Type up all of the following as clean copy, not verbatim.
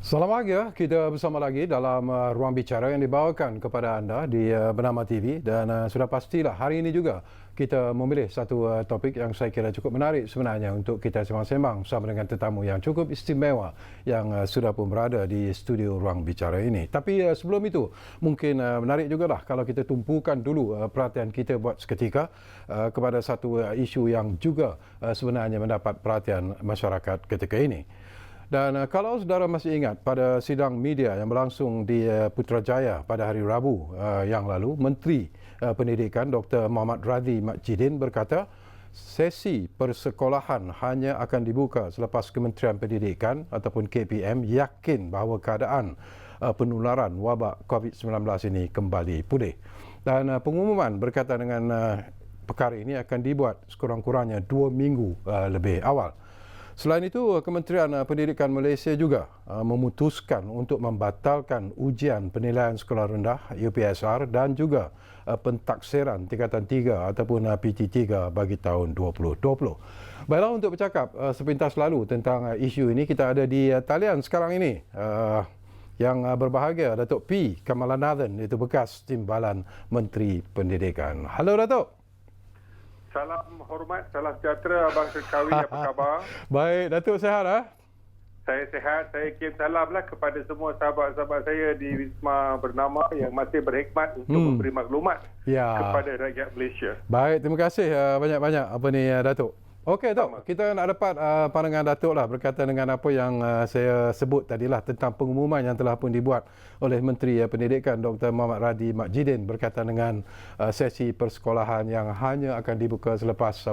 Selamat pagi, kita bersama lagi dalam Ruang Bicara yang dibawakan kepada anda di Bernama TV dan sudah pastilah hari ini juga kita memilih satu topik yang saya kira cukup menarik sebenarnya untuk kita sembang-sembang bersama dengan tetamu yang cukup istimewa yang sudah pun berada di studio Ruang Bicara ini. Tapi sebelum itu mungkin menarik jugalah kalau kita tumpukan dulu perhatian kita buat seketika kepada satu isu yang juga sebenarnya mendapat perhatian masyarakat ketika ini. Dan kalau saudara masih ingat pada sidang media yang berlangsung di Putrajaya pada hari Rabu yang lalu, Menteri Pendidikan Dr. Mohammad Radhi Mat Jidin berkata sesi persekolahan hanya akan dibuka selepas Kementerian Pendidikan ataupun KPM yakin bahawa keadaan penularan wabak COVID-19 ini kembali pulih. Dan pengumuman berkaitan dengan perkara ini akan dibuat sekurang-kurangnya 2 minggu lebih awal. Selain itu, Kementerian Pendidikan Malaysia juga memutuskan untuk membatalkan ujian penilaian sekolah rendah UPSR dan juga pentaksiran tingkatan 3 ataupun PT3 bagi tahun 2020. Baiklah, untuk bercakap sepintas lalu tentang isu ini, kita ada di talian sekarang ini yang berbahagia Datuk P. Kamalanathan, itu bekas Timbalan Menteri Pendidikan. Halo Datuk. Salam hormat, salam sejahtera Abang Serkawi, apa khabar? Baik, Datuk sihat ah? Saya sihat, saya kirim salamlah kepada semua sahabat-sahabat saya di Wisma Bernama yang masih berhikmat untuk memberi maklumat kepada rakyat Malaysia. Baik, terima kasih banyak-banyak Datuk. Okey, Datuk, kita nak dapat pandangan Datuk lah berkaitan dengan apa yang saya sebut tadilah tentang pengumuman yang telah pun dibuat oleh Menteri Pendidikan Dr. Mohammad Radhi Mat Jidin berkaitan dengan sesi persekolahan yang hanya akan dibuka selepas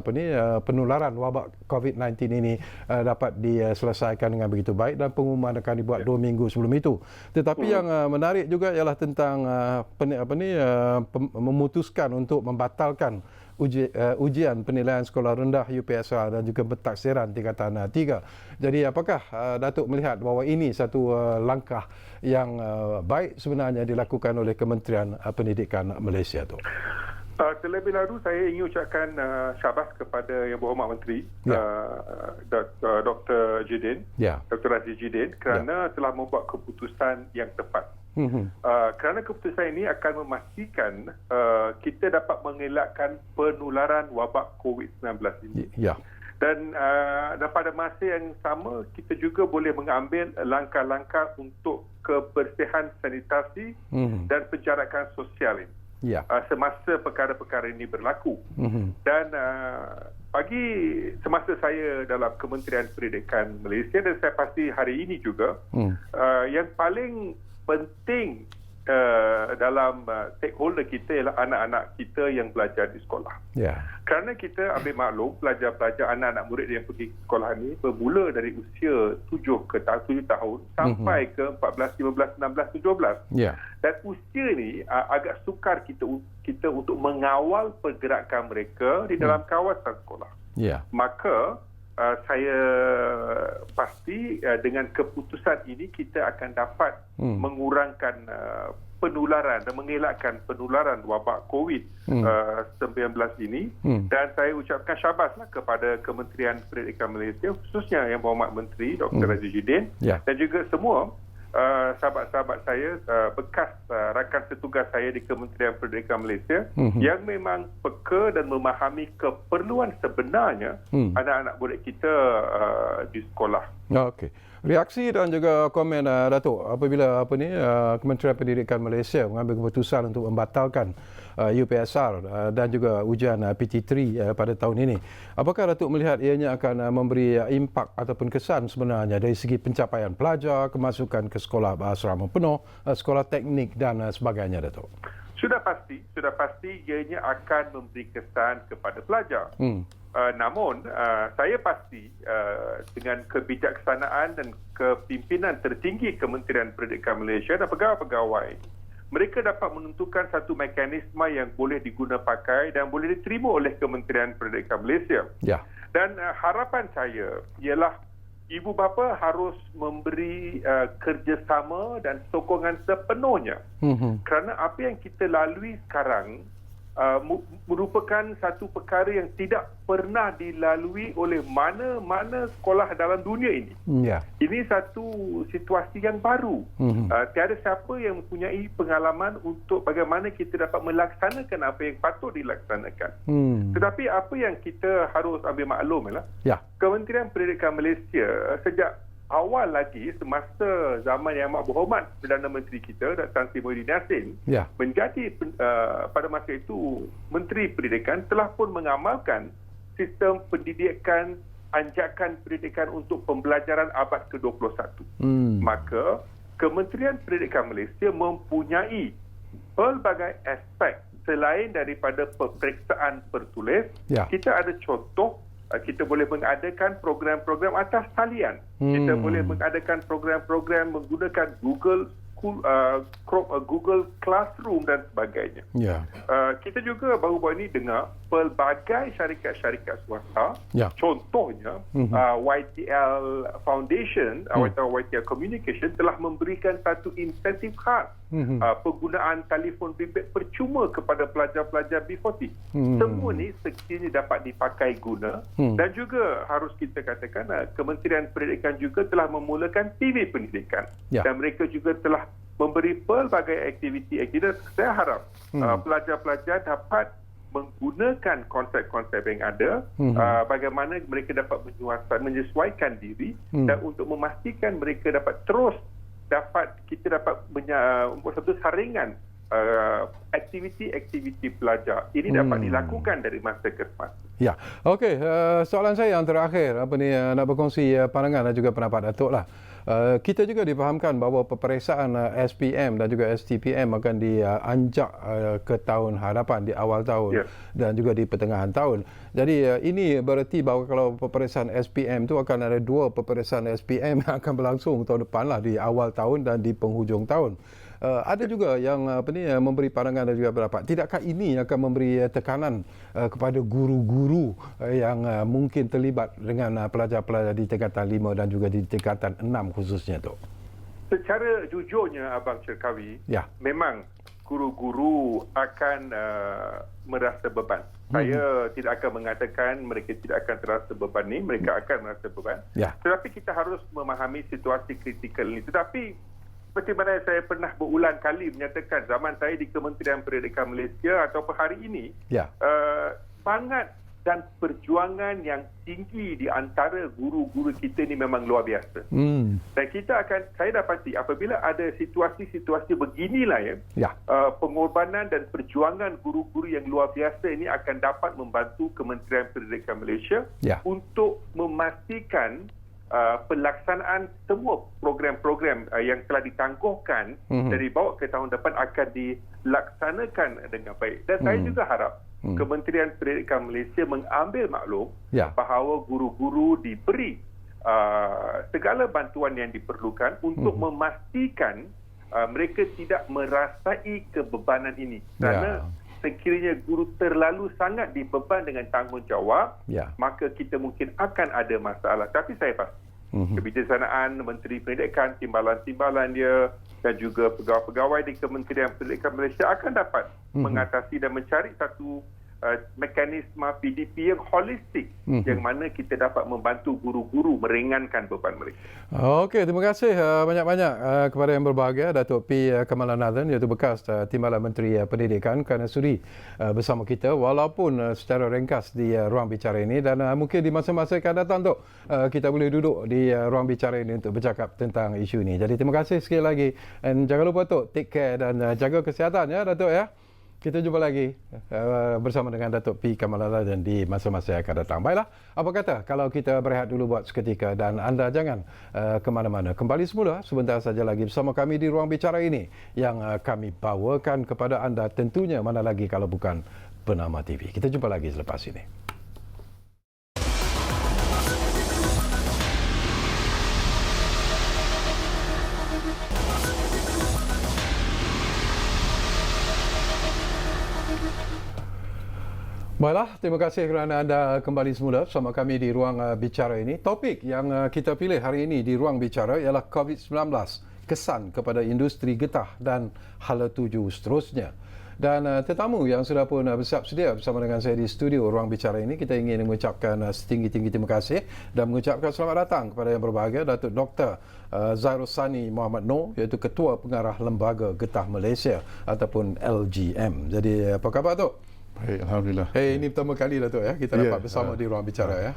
penularan wabak COVID-19 ini dapat diselesaikan dengan begitu baik dan pengumuman akan dibuat 2 minggu sebelum itu. Tetapi yang menarik juga ialah tentang memutuskan untuk membatalkan ujian penilaian sekolah rendah UPSR dan juga pentaksiran tingkatan 3. Jadi apakah Datuk melihat bahawa ini satu langkah yang baik sebenarnya dilakukan oleh Kementerian Pendidikan Malaysia tu? Terlebih dahulu saya ingin ucapkan syabas kepada Yang Berhormat Menteri Dr. Jidin, Dr. Radhi Jidin kerana telah membuat keputusan yang tepat. Kerana keputusan ini akan memastikan kita dapat mengelakkan penularan wabak COVID-19 ini. Dan pada masa yang sama kita juga boleh mengambil langkah-langkah untuk kebersihan sanitasi dan penjarakan sosial ini. Semasa perkara-perkara ini berlaku. Dan bagi semasa saya dalam Kementerian Pendidikan Malaysia dan saya pasti hari ini juga yang paling penting dalam stakeholder kita ialah anak-anak kita yang belajar di sekolah. Kerana kita ambil maklum pelajar-pelajar anak-anak murid yang pergi ke sekolah ini bermula dari usia 7 tahun sampai ke 14, 15, 16, 17. Dan usia ini agak sukar kita untuk mengawal pergerakan mereka di dalam kawasan sekolah. Maka saya pasti dengan keputusan ini kita akan dapat mengurangkan penularan dan mengelakkan penularan wabak COVID-19 ini. Dan saya ucapkan syabaslah kepada Kementerian Pendidikan Malaysia, khususnya Yang Berhormat Menteri Dr. Radhi Jidin dan juga semua sahabat-sahabat saya, bekas rakan setugas saya di Kementerian Pendidikan Malaysia yang memang peka dan memahami keperluan sebenarnya anak-anak murid kita di sekolah. Okey. Reaksi dan juga komen Datuk apabila Kementerian Pendidikan Malaysia mengambil keputusan untuk membatalkan UPSR dan juga ujian PT3 pada tahun ini. Apakah Datuk melihat ianya akan memberi impak ataupun kesan sebenarnya dari segi pencapaian pelajar, kemasukan ke sekolah asrama penuh, sekolah teknik dan sebagainya, Datuk? Sudah pasti ianya akan memberi kesan kepada pelajar. Namun, saya pasti dengan kebijaksanaan dan kepimpinan tertinggi Kementerian Pendidikan Malaysia dan pegawai-pegawai, mereka dapat menentukan satu mekanisme yang boleh diguna pakai dan boleh diterima oleh Kementerian Pendidikan Malaysia. Ya. Dan harapan saya ialah ibu bapa harus memberi kerjasama dan sokongan sepenuhnya. Kerana apa yang kita lalui sekarang merupakan satu perkara yang tidak pernah dilalui oleh mana-mana sekolah dalam dunia ini. Ya. Ini satu situasi yang baru. Tiada siapa yang mempunyai pengalaman untuk bagaimana kita dapat melaksanakan apa yang patut dilaksanakan. Tetapi apa yang kita harus ambil maklum ialah Kementerian Pendidikan Malaysia sejak awal lagi semasa zaman Yang Amat Berhormat Perdana Menteri kita Tan Sri Muhyiddin Yassin menjadi pada masa itu Menteri Pendidikan telah pun mengamalkan sistem pendidikan anjakan pendidikan untuk pembelajaran abad ke-21. Maka Kementerian Pendidikan Malaysia mempunyai pelbagai aspek selain daripada peperiksaan bertulis. Kita ada contoh. Kita boleh mengadakan program-program atas talian. Kita boleh mengadakan program-program menggunakan Google Classroom dan sebagainya. Kita juga baru-baru ini dengar pelbagai syarikat-syarikat swasta, contohnya YTL Foundation atau YTL Communication telah memberikan satu insentif khas penggunaan telefon bimbit percuma kepada pelajar-pelajar B40. Semua ni sekiranya dapat dipakai guna dan juga harus kita katakan Kementerian Pendidikan juga telah memulakan TV pendidikan dan mereka juga telah memberi pelbagai aktiviti. Saya harap pelajar-pelajar dapat menggunakan konsep-konsep yang ada, bagaimana mereka dapat menyesuaikan diri dan untuk memastikan mereka kita dapat membuat satu saringan aktiviti-aktiviti pelajar. Ini dapat dilakukan dari masa ke masa. Ya, okey. Soalan saya yang terakhir, nak berkongsi pandangan dan juga pendapat Datuk lah. Kita juga difahamkan bahawa peperiksaan SPM dan juga STPM akan dianjak ke tahun hadapan di awal tahun dan juga di pertengahan tahun. Jadi ini bererti bahawa kalau peperiksaan SPM itu akan ada 2 peperiksaan SPM yang akan berlangsung tahun depan lah, di awal tahun dan di penghujung tahun. Ada juga yang memberi pandangan dan juga pendapat, tidakkah ini akan memberi tekanan kepada guru-guru yang mungkin terlibat dengan pelajar-pelajar di tingkatan 5 dan juga di tingkatan 6 khususnya tu? Secara jujurnya Abang Syarkawi, memang guru-guru akan merasa beban. Saya tidak akan mengatakan mereka tidak akan terasa beban ni, mereka akan merasa beban. Tetapi kita harus memahami situasi kritikal ini. Tetapi seperti mana saya pernah berulang kali menyatakan zaman saya di Kementerian Pendidikan Malaysia ataupun hari ini, semangat dan perjuangan yang tinggi di antara guru-guru kita ini memang luar biasa. Dan saya dapati apabila ada situasi-situasi beginilah pengorbanan dan perjuangan guru-guru yang luar biasa ini akan dapat membantu Kementerian Pendidikan Malaysia untuk memastikan pelaksanaan semua program-program yang telah ditangguhkan dari bawah ke tahun depan akan dilaksanakan dengan baik. Dan saya juga harap Kementerian Pendidikan Malaysia mengambil maklum bahawa guru-guru diberi segala bantuan yang diperlukan untuk memastikan mereka tidak merasai kebebanan ini. Kerana sekiranya guru terlalu sangat dibeban dengan tanggungjawab, maka kita mungkin akan ada masalah. Tapi saya pasti kebijaksanaan Menteri Pendidikan, timbalan-timbalan dia dan juga pegawai-pegawai di Kementerian Pendidikan Malaysia akan dapat mengatasi dan mencari satu mekanisme PDP yang holistik yang mana kita dapat membantu guru-guru meringankan beban mereka. Okey, terima kasih banyak-banyak kepada yang berbahagia, Datuk P. Kamalanathan, iaitu bekas Timbalan Menteri Pendidikan, kerana sudi bersama kita walaupun secara ringkas di ruang bicara ini, dan mungkin di masa-masa akan datang tu kita boleh duduk di ruang bicara ini untuk bercakap tentang isu ini. Jadi terima kasih sekali lagi, dan jangan lupa Datuk take care dan jaga kesihatan ya Datuk ya. Kita jumpa lagi bersama dengan Datuk P. Kamaluddin di masa-masa yang akan datang. Baiklah, apa kata kalau kita berehat dulu buat seketika dan anda jangan ke mana-mana. Kembali semula sebentar saja lagi bersama kami di Ruang Bicara ini yang kami bawakan kepada anda tentunya mana lagi kalau bukan Bernama TV. Kita jumpa lagi selepas ini. Baiklah, terima kasih kerana anda kembali semula bersama kami di Ruang Bicara ini. Topik yang kita pilih hari ini di Ruang Bicara ialah COVID-19, kesan kepada industri getah dan hala tuju seterusnya. Dan tetamu yang sudah pun bersiap sedia bersama dengan saya di studio Ruang Bicara ini, kita ingin mengucapkan setinggi-tinggi terima kasih dan mengucapkan selamat datang kepada yang berbahagia, Datuk Dr. Zairosani Muhammad Noor, iaitu Ketua Pengarah Lembaga Getah Malaysia ataupun LGM. Jadi apa khabar, Tok? Baik, Alhamdulillah. Ini pertama kali Datuk kita dapat bersama di Ruang Bicara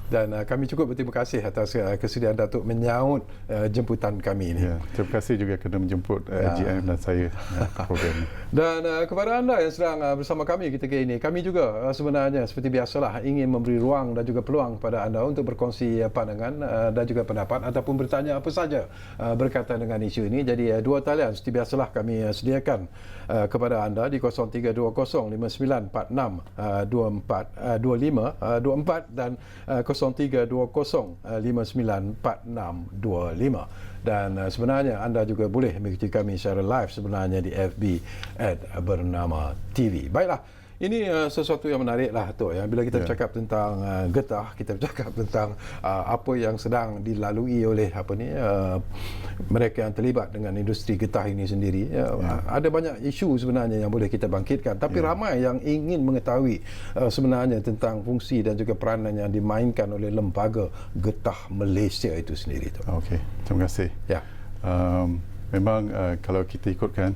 Dan kami cukup berterima kasih atas kesediaan Datuk menyahut jemputan kami ini. Terima kasih juga kerana menjemput GM dan saya ke program ini. Dan kepada anda yang sedang bersama kami ketika ini, kami juga sebenarnya seperti biasalah ingin memberi ruang dan juga peluang kepada anda untuk berkongsi pandangan dan juga pendapat ataupun bertanya apa saja berkaitan dengan isu ini. Jadi dua talian seperti biasalah kami sediakan kepada anda di 0320-5946-2425 dan 0320-594625. Dan sebenarnya anda juga boleh mengikuti kami secara live sebenarnya di FB @Bernama TV. Baiklah, ini sesuatu yang menarik lah, Tok. Bila kita bercakap tentang getah, kita bercakap tentang apa yang sedang dilalui oleh mereka yang terlibat dengan industri getah ini sendiri. Ada banyak isu sebenarnya yang boleh kita bangkitkan, tapi ramai yang ingin mengetahui sebenarnya tentang fungsi dan juga peranan yang dimainkan oleh Lembaga Getah Malaysia itu sendiri, Tok. Okey, terima kasih. Memang kalau kita ikutkan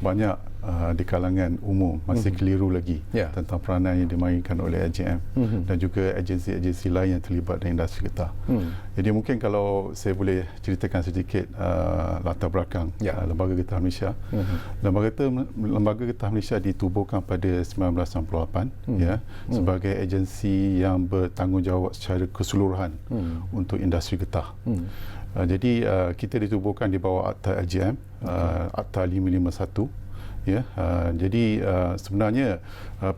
banyak di kalangan umum masih keliru lagi tentang peranan yang dimainkan oleh LGM dan juga agensi-agensi lain yang terlibat dalam industri getah. Jadi mungkin kalau saya boleh ceritakan sedikit latar belakang Lembaga Getah Malaysia. Lembaga Getah Malaysia ditubuhkan pada 1968 sebagai agensi yang bertanggungjawab secara keseluruhan untuk industri getah. Jadi kita ditubuhkan di bawah Akta LGM, Akta 551. Jadi sebenarnya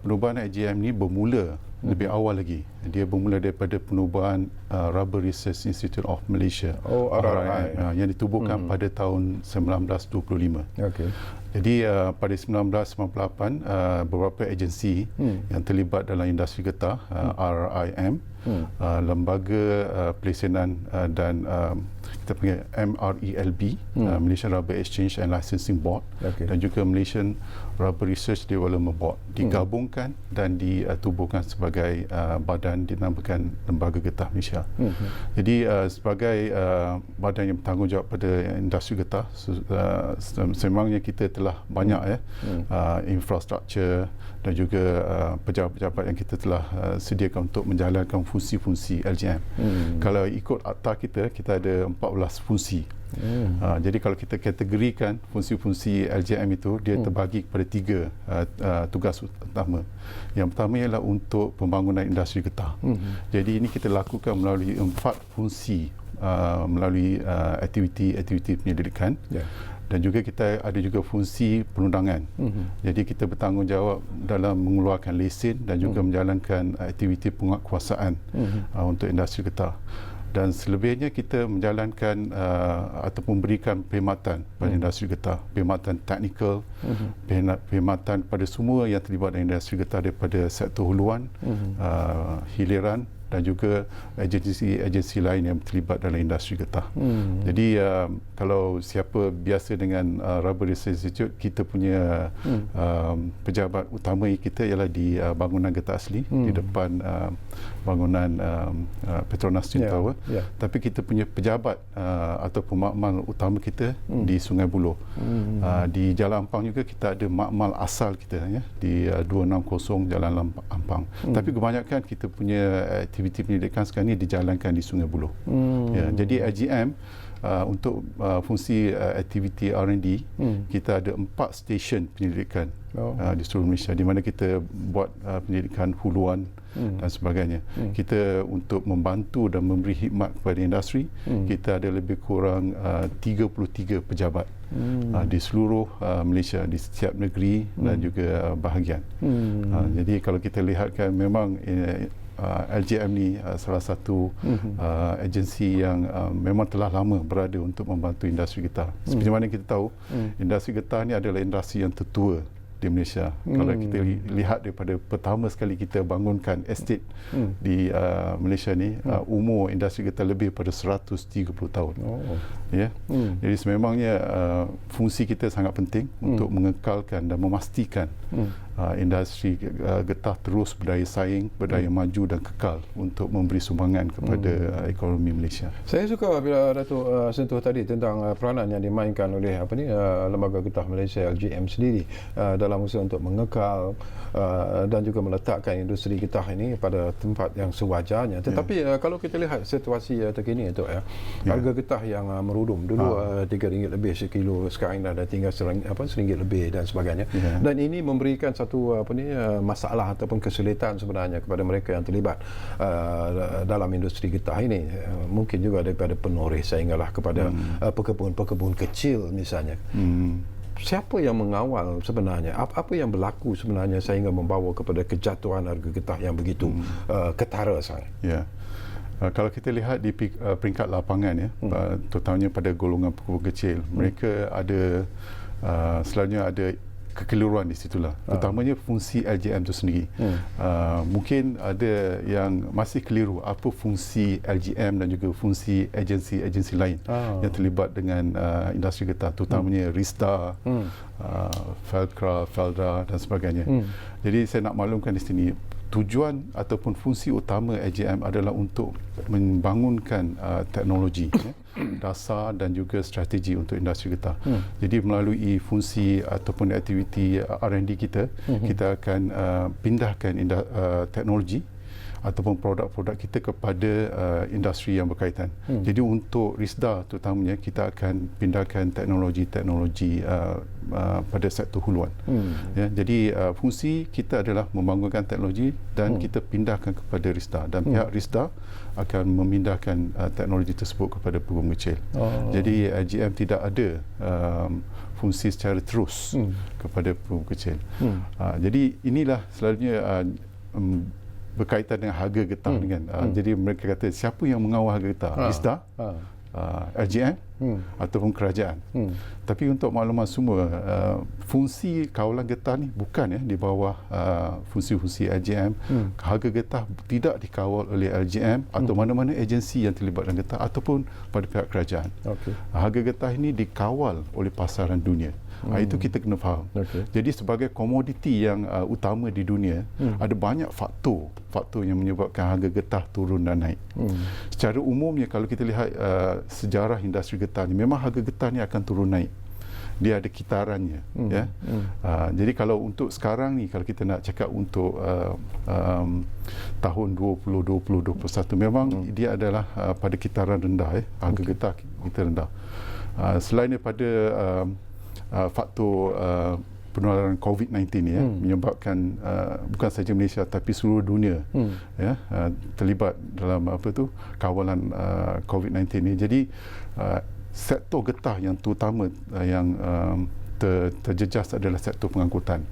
penubuhan LGM ni bermula lebih awal lagi. Dia bermula daripada penubuhan Rubber Research Institute of Malaysia, RRI, yang ditubuhkan pada tahun 1925. Jadi pada 1998 beberapa agensi yang terlibat dalam industri getah, RRIM, Lembaga Pelayanan dan kita panggil MRELB, Malaysian Rubber Exchange and Licensing Board, dan juga Malaysian Rubber Research Development Board digabungkan dan ditubuhkan sebagai badan dinamakan Lembaga Getah Malaysia. Jadi sebagai badan yang bertanggungjawab pada industri getah, sememangnya kita telah banyak infrastruktur dan juga pejabat-pejabat yang kita telah sediakan untuk menjalankan fungsi-fungsi LGM. Kalau ikut akta kita ada 14 fungsi. Jadi kalau kita kategorikan fungsi-fungsi LGM itu, dia terbagi kepada 3 tugas utama. Yang pertama ialah untuk pembangunan industri getah. Jadi ini kita lakukan melalui 4 fungsi, melalui aktiviti penyelidikan. Dan juga kita ada juga fungsi perundangan. Jadi kita bertanggungjawab dalam mengeluarkan lesen dan juga menjalankan aktiviti penguatkuasaan untuk industri getah. Dan selebihnya kita menjalankan ataupun memberikan perkhidmatan pada industri getah, perkhidmatan teknikal, perkhidmatan pada semua yang terlibat dalam industri getah daripada sektor huluan, hiliran dan juga agensi lain yang terlibat dalam industri getah. Jadi kalau siapa biasa dengan Rubber Research Institute, kita punya pejabat utama kita ialah di bangunan getah asli, di depan bangunan Petronas Twin Tower. Tapi kita punya pejabat ataupun makmal utama kita di Sungai Buloh. Di Jalan Ampang juga kita ada makmal asal kita di 260 Jalan Ampang. Tapi kebanyakan kita punya aktiviti aktiviti penyelidikan sekarang ini dijalankan di Sungai Buloh. Ya, jadi LGM untuk fungsi aktiviti R&D, kita ada 4 stesen penyelidikan di seluruh Malaysia di mana kita buat penyelidikan huluan dan sebagainya. Kita untuk membantu dan memberi khidmat kepada industri, kita ada lebih kurang 33 pejabat di seluruh Malaysia, di setiap negeri dan juga bahagian. Jadi kalau kita lihatkan memang LGM ni salah satu agensi yang memang telah lama berada untuk membantu industri getah. Seperti mana kita tahu, industri getah ni adalah industri yang tertua di Malaysia. Kalau kita lihat daripada pertama sekali kita bangunkan estate di Malaysia ni, umur industri getah lebih pada 130 tahun. Ya. Jadi sememangnya fungsi kita sangat penting untuk mengekalkan dan memastikan industri getah terus berdaya saing, berdaya maju dan kekal untuk memberi sumbangan kepada ekonomi Malaysia. Saya suka bila Datuk sentuh tadi tentang peranan yang dimainkan oleh Lembaga Getah Malaysia LGM sendiri dalam usaha untuk mengekal dan juga meletakkan industri getah ini pada tempat yang sewajarnya. Tetapi kalau kita lihat situasi terkini itu, harga getah yang merudum dulu RM3 lebih sekilo, sekarang dah tinggal RM1 lebih dan sebagainya. Dan ini memberikan satu masalah ataupun kesulitan sebenarnya kepada mereka yang terlibat dalam industri getah ini. Mungkin juga daripada penoreh sehinggalah kepada pekebun-pekebun kecil misalnya. Siapa yang mengawal sebenarnya? Apa yang berlaku sebenarnya sehingga membawa kepada kejatuhan harga getah yang begitu ketara sangat? Ya. Kalau kita lihat di peringkat lapangan, terutamanya pada golongan pekebun kecil, mereka ada selalunya ada kekeliruan di situlah, terutamanya fungsi LGM itu sendiri. Mungkin ada yang masih keliru apa fungsi LGM dan juga fungsi agensi-agensi lain yang terlibat dengan industri getah, terutamanya RISDA, Feldkraft, Felda dan sebagainya. Jadi saya nak maklumkan di sini, tujuan ataupun fungsi utama LGM adalah untuk membangunkan teknologi dasar dan juga strategi untuk industri getah. Jadi melalui fungsi ataupun aktiviti R&D kita, kita akan pindahkan teknologi ataupun produk-produk kita kepada industri yang berkaitan. Jadi untuk RISDA terutamanya, kita akan pindahkan teknologi-teknologi pada sektor huluan. Ya, jadi fungsi kita adalah membangunkan teknologi dan kita pindahkan kepada RISDA, dan pihak RISDA akan memindahkan teknologi tersebut kepada pekebun kecil. Jadi LGM tidak ada fungsi secara terus kepada pekebun kecil. Jadi inilah selalunya berkaitan dengan harga getah dengan jadi mereka kata siapa yang mengawal harga getah, RISDA, LGM ataupun kerajaan. Tapi untuk makluman semua, fungsi kawalan getah ni bukan di bawah fungsi-fungsi LGM. Harga getah tidak dikawal oleh LGM atau mana-mana agensi yang terlibat dalam getah ataupun pada pihak kerajaan. Harga getah ini dikawal oleh pasaran dunia. Itu kita kena faham. Jadi sebagai komoditi yang utama di dunia, ada banyak faktor yang menyebabkan harga getah turun dan naik. Secara umumnya kalau kita lihat sejarah industri getah ni, memang harga getah ni akan turun naik. Dia ada kitarannya. Jadi kalau untuk sekarang ni, kalau kita nak cakap untuk tahun 2020-2021, memang dia adalah pada kitaran rendah. Harga getah kita rendah. Selain daripada faktor penularan COVID-19 menyebabkan bukan saja Malaysia tapi seluruh dunia terlibat dalam kawalan COVID-19 ini. Jadi sektor getah yang terutama yang terjejas adalah sektor pengangkutan.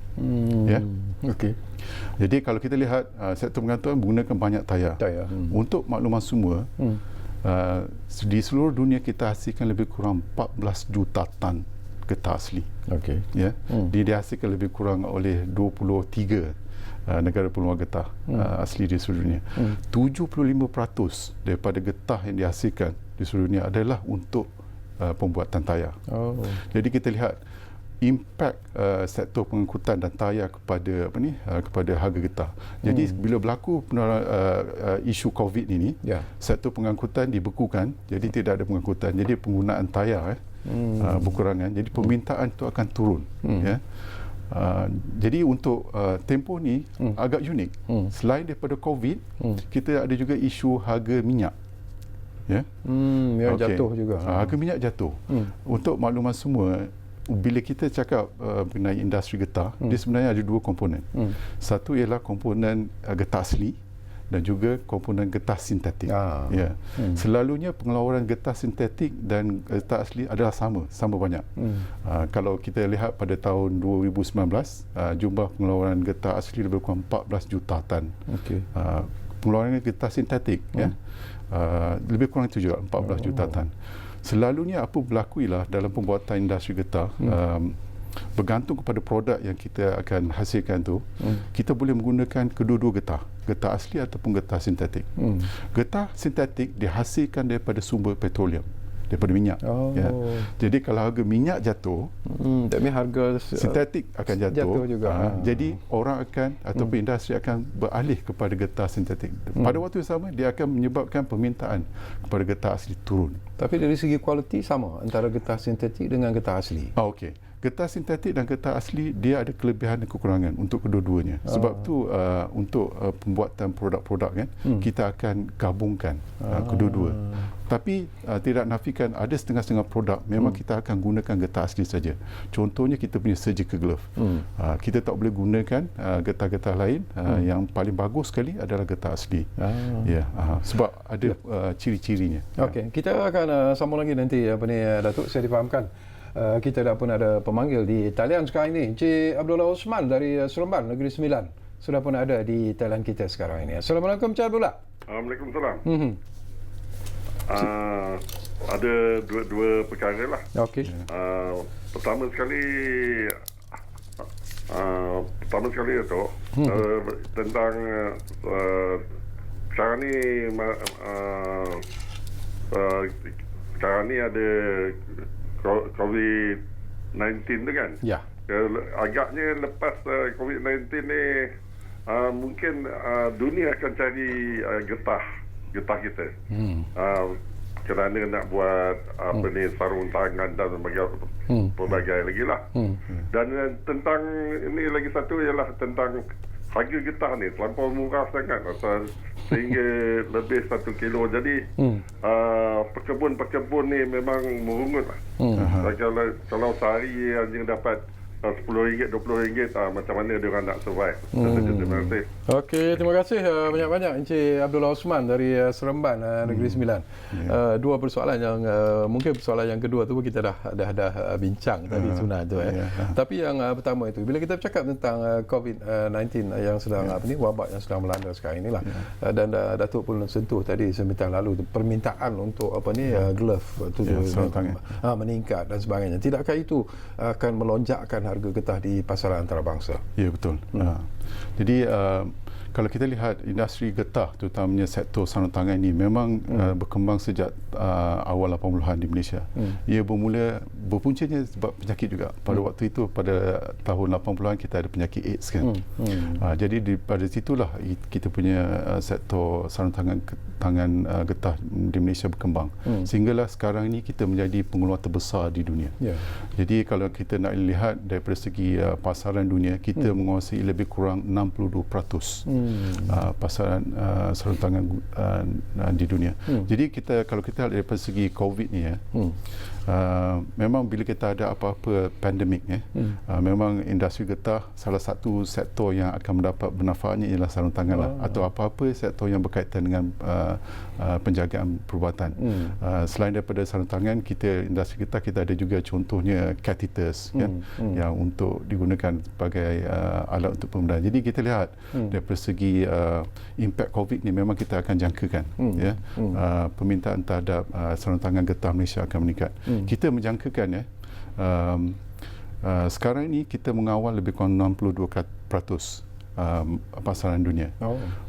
Jadi kalau kita lihat sektor pengangkutan menggunakan banyak tayar. Untuk makluman semua, di seluruh dunia kita hasilkan lebih kurang 14 juta tan getah asli. Dia dihasilkan lebih kurang oleh 23 negara peluang getah asli di seluruh dunia. 75% daripada getah yang dihasilkan di seluruh dunia adalah untuk pembuatan tayar. Jadi kita lihat impak sektor pengangkutan dan tayar kepada kepada harga getah. Jadi bila berlaku isu COVID ini, sektor pengangkutan dibekukan, jadi tidak ada pengangkutan. Jadi penggunaan tayar berkurangan. Jadi permintaan itu akan turun. Jadi untuk tempoh ni agak unik. Selain daripada COVID, kita ada juga isu harga minyak. Ya. Yang jatuh juga. Harga minyak jatuh. Untuk makluman semua, bila kita cakap mengenai industri getah, dia sebenarnya ada dua komponen. Satu ialah komponen getah asli dan juga komponen getah sintetik. Ya. Selalunya pengeluaran getah sintetik dan getah asli adalah sama banyak. Kalau kita lihat pada tahun 2019, jumlah pengeluaran getah asli lebih kurang 14 juta tan. Pengeluaran getah sintetik lebih kurang itu juga 14 juta tan. Selalunya apa berlaku ialah dalam pembuatan industri getah, bergantung kepada produk yang kita akan hasilkan tu, kita boleh menggunakan kedua-dua getah asli ataupun getah sintetik. Getah sintetik dihasilkan daripada sumber petroleum, daripada minyak. Ya. Jadi kalau harga minyak jatuh, harga sintetik akan jatuh juga. Jadi orang akan ataupun industri akan beralih kepada getah sintetik. Pada waktu yang sama, dia akan menyebabkan permintaan kepada getah asli turun. Tapi dari segi kualiti sama antara getah sintetik dengan getah asli. Okey. Getah sintetik dan getah asli dia ada kelebihan dan kekurangan untuk kedua-duanya. Sebab tu untuk pembuatan produk-produk kan, kita akan gabungkan kedua-dua. Tapi tidak nafikan ada setengah-setengah produk memang kita akan gunakan getah asli saja. Contohnya kita punya surgical glove. Kita tak boleh gunakan getah-getah lain. Yang paling bagus sekali adalah getah asli. Ya, sebab ada ciri-cirinya. Okey, kita akan sambung lagi nanti Datuk, saya difahamkan. Kita dah pun ada pemanggil di talian sekarang ini, Encik Abdullah Osman dari Seremban, Negeri Sembilan. Sudah pun ada di talian kita sekarang ini. Assalamualaikum, Encik Abdullah. Waalaikumsalam. Ada dua perkara lah. Okey. Pertama sekali Datuk, tentang sekarang ni ada COVID-19 tu kan? Ya. Agaknya lepas COVID-19 ni mungkin dunia akan cari getah kita. Kerana nak buat sarung tangan dan pelbagai lagi lah. Dan tentang ini lagi satu ialah tentang harga getah ni terlampau murah sangat sehingga lebih 1 kilo. Jadi pekebun ni memang merungut lah. Kalau sehari hanya dapat RM10, RM20, macam mana dia orang nak survive. Terima kasih. Okey, terima kasih banyak-banyak Encik Abdullah Osman dari Seremban, Negeri Sembilan. Dua persoalan yang mungkin persoalan yang kedua tu kita dah bincang tadi sebenarnya tu. Tapi yang pertama itu, bila kita bercakap tentang COVID-19 yang sedang wabak yang sedang melanda sekarang inilah, dan Datuk pun sentuh tadi sebentar lalu tu, permintaan untuk glove tu meningkat dan sebagainya. Tidakkah itu akan melonjakkan harga getah di pasaran antarabangsa? Ya, betul. Jadi kalau kita lihat industri getah, terutamanya sektor sarung tangan ini memang berkembang sejak awal 80-an di Malaysia. Ia berpuncanya sebab penyakit juga. Pada waktu itu, pada tahun 80-an kita ada penyakit AIDS kan. Jadi pada situlah kita punya sektor sarung tangan getah di Malaysia berkembang. Sehinggalah sekarang ini kita menjadi pengeluar terbesar di dunia. Jadi kalau kita nak lihat daripada segi pasaran dunia, kita menguasai lebih kurang 62% pasaran sarung tangan di dunia. Jadi kalau kita lihat daripada segi COVID ni memang bila kita ada apa-apa pandemik memang industri getah salah satu sektor yang akan mendapat bermanfaatnya ialah sarung tangan lah, atau apa-apa sektor yang berkaitan dengan penjagaan perubatan. Selain daripada sarung tangan, industri getah kita ada juga contohnya catheters kan, yang untuk digunakan sebagai alat untuk pembedahan. Jadi kita lihat daripada segi impact COVID ni memang kita akan jangkakan permintaan terhadap sarung tangan getah Malaysia akan meningkat. Kita menjangkakan sekarang ini kita mengawal lebih kurang 62% pasaran dunia.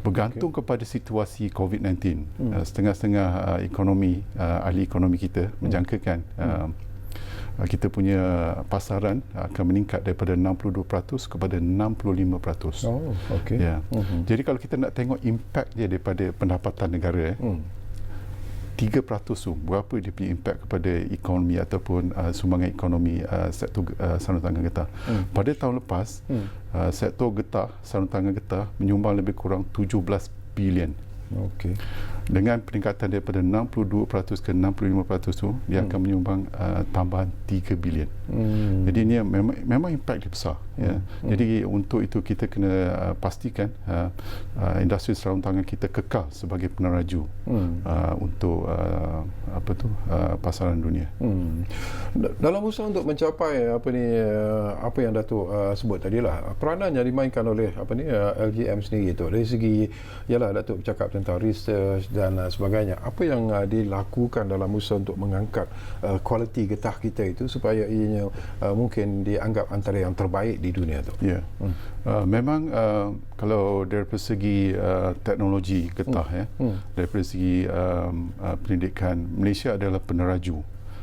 Bergantung kepada situasi COVID-19. Setengah-setengah ahli ekonomi kita menjangkakan kita punya pasaran akan meningkat daripada 62% kepada 65%. Jadi kalau kita nak tengok impact dia daripada pendapatan negara, 3% tu berapa dia punya impact kepada ekonomi ataupun sumbangan ekonomi sektor sarung tangan getah. Pada tahun lepas sektor getah, sarung tangan getah menyumbang lebih kurang 17 bilion. Okey. Dengan peningkatan daripada 62% ke 65% tu, dia akan menyumbang tambahan 3 bilion. Jadi ini memang impact dia besar. Ya. Jadi untuk itu kita kena pastikan industri sarung tangan kita kekal sebagai peneraju untuk pasaran dunia. Dalam usaha untuk mencapai apa yang Datuk sebut tadilah, peranannya dimainkan oleh LGM sendiri tu. Dari segi Datuk bercakap tentang research dan sebagainya. Apa yang dilakukan dalam usaha untuk mengangkat kualiti getah kita itu supaya ianya mungkin dianggap antara yang terbaik di dunia tu? Ya. Memang kalau dari segi teknologi getah dari segi pendidikan, Malaysia adalah peneraju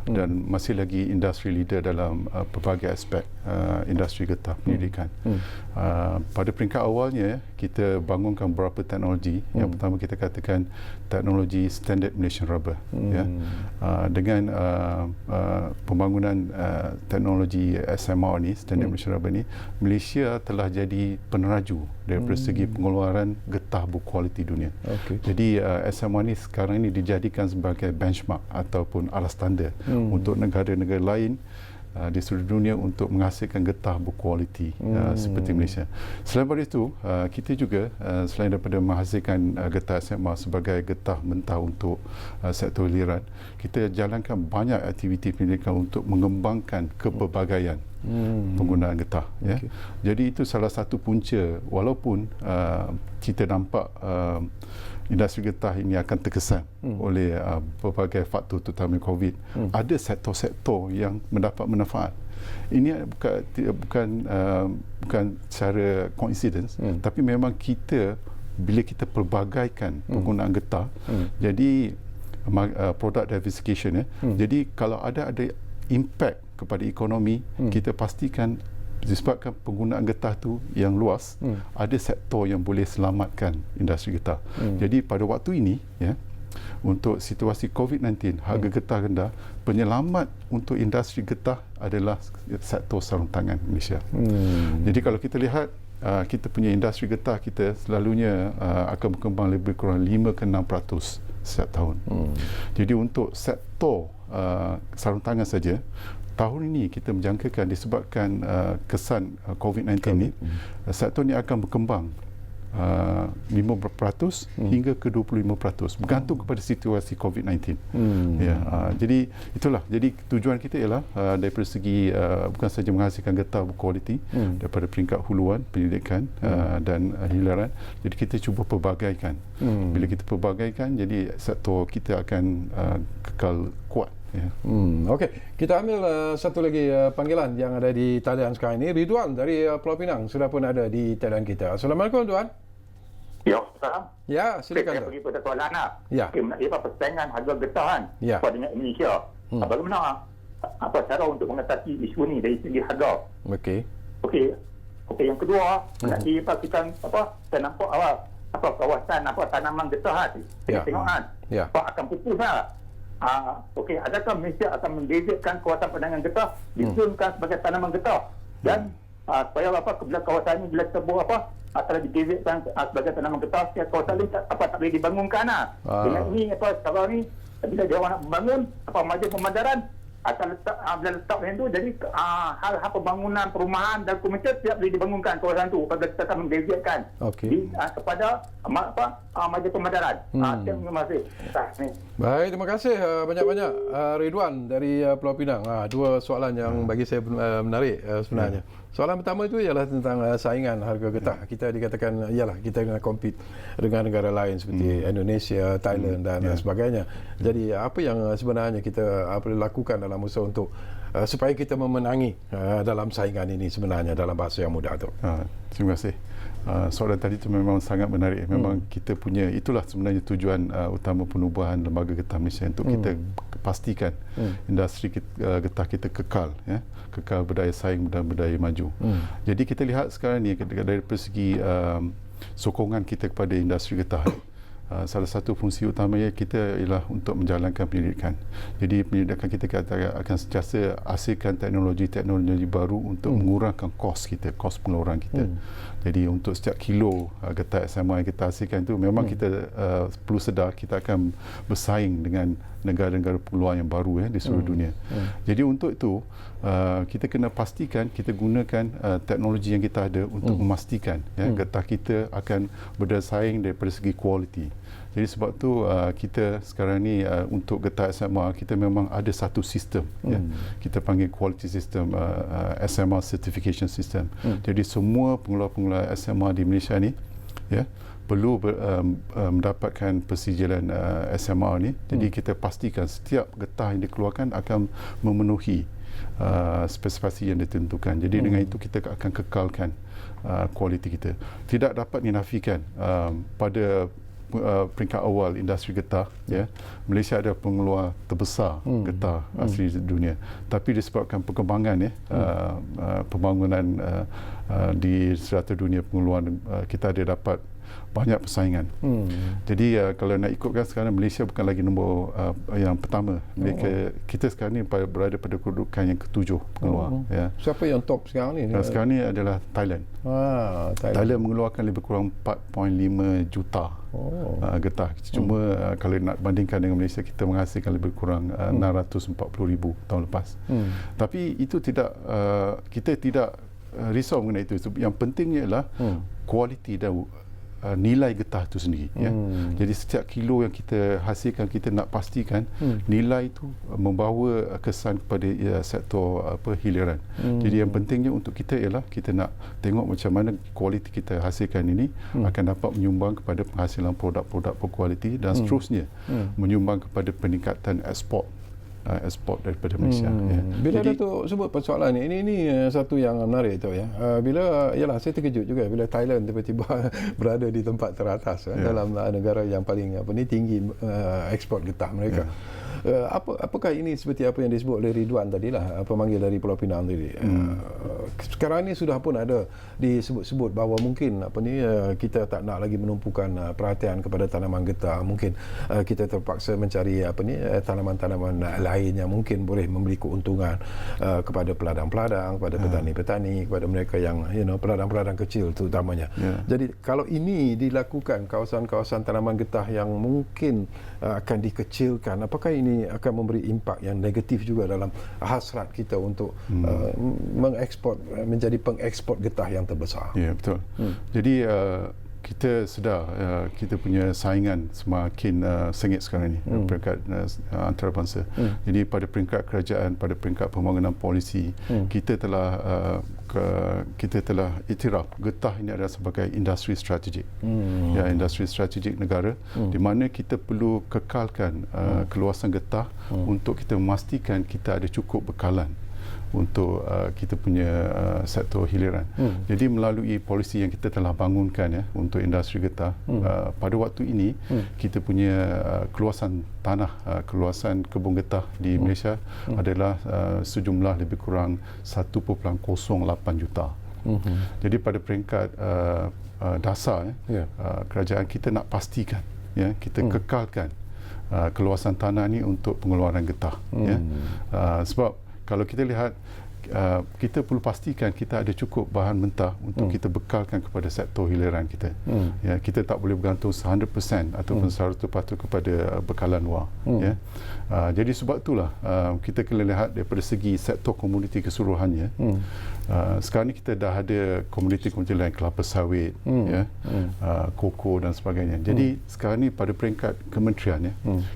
dan masih lagi industri leader dalam pelbagai aspek industri getah pendidikan. Pada peringkat awalnya kita bangunkan beberapa teknologi. Yang pertama kita katakan teknologi standard Malaysian rubber. Dengan pembangunan teknologi SMR ni, standard Malaysian rubber ni, Malaysia telah jadi peneraju dari segi pengeluaran getah berkualiti dunia. Jadi SMR ni sekarang ini dijadikan sebagai benchmark ataupun alas tanda untuk negara-negara lain di seluruh dunia untuk menghasilkan getah berkualiti seperti Malaysia. Selain daripada itu, kita juga selain daripada menghasilkan getah SMR sebagai getah mentah untuk sektor hiliran, kita jalankan banyak aktiviti pendidikan untuk mengembangkan kepelbagaian penggunaan getah. Jadi itu salah satu punca, walaupun kita nampak industri getah ini akan terkesan oleh berbagai faktor terutama COVID. Ada sektor-sektor yang mendapat manfaat. Ini bukan secara coincidence, tapi memang bila kita pelbagaikan penggunaan getah, jadi product diversification jadi kalau ada impact kepada ekonomi, kita pastikan disebabkan penggunaan getah tu yang luas, ada sektor yang boleh selamatkan industri getah. Jadi pada waktu ini untuk situasi COVID-19, harga getah rendah, penyelamat untuk industri getah adalah sektor sarung tangan Malaysia. Jadi kalau kita lihat kita punya industri getah kita selalunya akan berkembang lebih kurang 5 ke 6% setiap tahun. Jadi untuk sektor sarung tangan saja, tahun ini kita menjangkakan disebabkan kesan COVID-19 ni, sektor ni akan berkembang 5% hingga ke 25%, bergantung kepada situasi COVID-19. Jadi itulah. Jadi tujuan kita ialah daripada segi bukan saja menghasilkan getah berkualiti daripada peringkat huluan pendidikan dan hiliran. Jadi kita cuba pelbagaikan. Bila kita pelbagaikan, jadi sektor kita akan kekal kuat. Okey, kita ambil satu lagi panggilan yang ada di talian sekarang ini. Ridwan dari Pulau Pinang sudah pun ada di talian kita. Assalamualaikum tuan. Ya, salam. Ya, silakan. Saya pergi pada soalan lah. Ya. Apa persaingan harga getah kan dengan Indonesia? Bagaimana apa cara untuk mengatasi isu ni dari segi harga? Okey, yang kedua, nak dipastikan saya nampak kawasan tanaman getah kita tengok kan. Akan pupus lah. Adakah Malaysia akan mendedikkan kawasan penanganan getah disunkan sebagai tanaman getah dan supaya bila kawasan ini bila tersebut telah didedikkan sebagai tanaman getah, kawasan ini tak boleh dibangunkan dengan ini sekarang ni bila dia orang nak membangun majlis pemadaran akan letak macam tu, jadi hal-hal pembangunan perumahan dan komersial tidak boleh dibangunkan kawasan tu apabila kita akan mendedikkan kepada majlis pemadaran. Terima kasih. Baik, terima kasih banyak-banyak Ridwan dari Pulau Pinang. Dua soalan yang bagi saya menarik sebenarnya. Soalan pertama itu ialah tentang saingan harga getah. Kita dikatakan kita kena compete dengan negara lain seperti Indonesia, Thailand dan sebagainya. Jadi apa yang sebenarnya kita perlu lakukan dalam usaha untuk supaya kita memenangi dalam saingan ini sebenarnya dalam bahasa yang mudah tu? Terima kasih. Soalan tadi itu memang sangat menarik. Memang kita punya, itulah sebenarnya tujuan utama penubuhan Lembaga Getah Malaysia untuk kita pastikan industri getah kita kekal berdaya saing dan berdaya maju. Jadi kita lihat sekarang ni dari segi sokongan kita kepada industri getah, salah satu fungsi utamanya kita ialah untuk menjalankan penyelidikan. Jadi penyelidikan kita akan sentiasa hasilkan teknologi baru untuk mengurangkan kos pengeluaran kita. Jadi untuk setiap kilo getah SMR yang kita hasilkan itu memang kita perlu sedar kita akan bersaing dengan negara-negara peluang yang baru di seluruh dunia. Jadi untuk itu kita kena pastikan kita gunakan teknologi yang kita ada untuk memastikan getah kita akan bersaing daripada segi kualiti. Jadi sebab tu kita sekarang ni untuk getah SMR kita memang ada satu sistem kita panggil quality system, SMR certification system. Jadi semua pengeluar-pengeluar SMR di Malaysia ni perlu mendapatkan persijilan SMR ni. Jadi kita pastikan setiap getah yang dikeluarkan akan memenuhi spesifikasi yang ditentukan. Jadi dengan itu kita akan kekalkan kualiti kita. Tidak dapat dinafikan pada peringkat awal industri getah, Malaysia ada pengeluar terbesar getah asli dunia. Tapi disebabkan perkembangan pembangunan di serata dunia pengeluaran, kita ada dapat banyak persaingan. Jadi kalau nak ikutkan sekarang Malaysia bukan lagi nombor yang pertama. Kita sekarang ni berada pada kedudukan yang ke-7 pengeluar. Siapa yang top sekarang ni? Sekarang ni adalah Thailand. Thailand mengeluarkan lebih kurang 4.5 juta getah. Cuma kalau nak bandingkan dengan Malaysia, kita menghasilkan lebih kurang 640,000 tahun lepas. Tapi itu tidak, kita tidak risau mengenai itu. Yang pentingnya ialah kualiti dan nilai getah itu sendiri. Jadi setiap kilo yang kita hasilkan, kita nak pastikan nilai itu membawa kesan kepada sektor hiliran. Jadi yang pentingnya untuk kita ialah kita nak tengok macam mana kualiti kita hasilkan ini akan dapat menyumbang kepada penghasilan produk-produk berkualiti dan seterusnya menyumbang kepada peningkatan ekspor daripada Malaysia. Bila Datuk sebut persoalan ini satu yang menarik tu bila saya terkejut juga bila Thailand tiba-tiba berada di tempat teratas dalam negara yang paling tinggi ekspor getah mereka. Apakah ini seperti apa yang disebut oleh Ridwan tadilah, pemanggil dari Pulau Pinang tadi. Sekarang ini sudah pun ada disebut-sebut bahawa mungkin kita tak nak lagi menumpukan perhatian kepada tanaman getah. Mungkin kita terpaksa mencari tanaman-tanaman lain yang mungkin boleh memberi keuntungan kepada peladang-peladang, kepada petani-petani, kepada mereka yang peladang-peladang kecil terutamanya. Jadi kalau ini dilakukan kawasan-kawasan tanaman getah yang mungkin akan dikecilkan, apakah ini akan memberi impak yang negatif juga dalam hasrat kita untuk mengekspor, menjadi pengekspor getah yang terbesar? Ya, betul. Jadi kita sedar kita punya saingan semakin sengit sekarang ni peringkat antarabangsa. Jadi pada peringkat kerajaan, pada peringkat pembangunan polisi, kita telah iktiraf getah ini adalah sebagai industri strategik. Industri strategik negara, di mana kita perlu kekalkan keluasan getah untuk kita memastikan kita ada cukup bekalan untuk kita punya sektor hiliran. Jadi melalui polisi yang kita telah bangunkan untuk industri getah, pada waktu ini kita punya keluasan tanah, keluasan kebun getah di Malaysia adalah sejumlah lebih kurang 1.08 juta. Jadi pada peringkat dasar kerajaan kita nak pastikan kita kekalkan keluasan tanah ni untuk pengeluaran getah. Sebab kalau kita lihat, kita perlu pastikan kita ada cukup bahan mentah untuk kita bekalkan kepada sektor hiliran kita. Kita tak boleh bergantung 100% ataupun 100% kepada bekalan luar. Jadi sebab itulah kita kena lihat daripada segi sektor komoditi keseluruhannya. Sekarang ni kita dah ada komoditi-komoditi lain, kelapa sawit, koko dan sebagainya. Jadi sekarang ni pada peringkat kementerian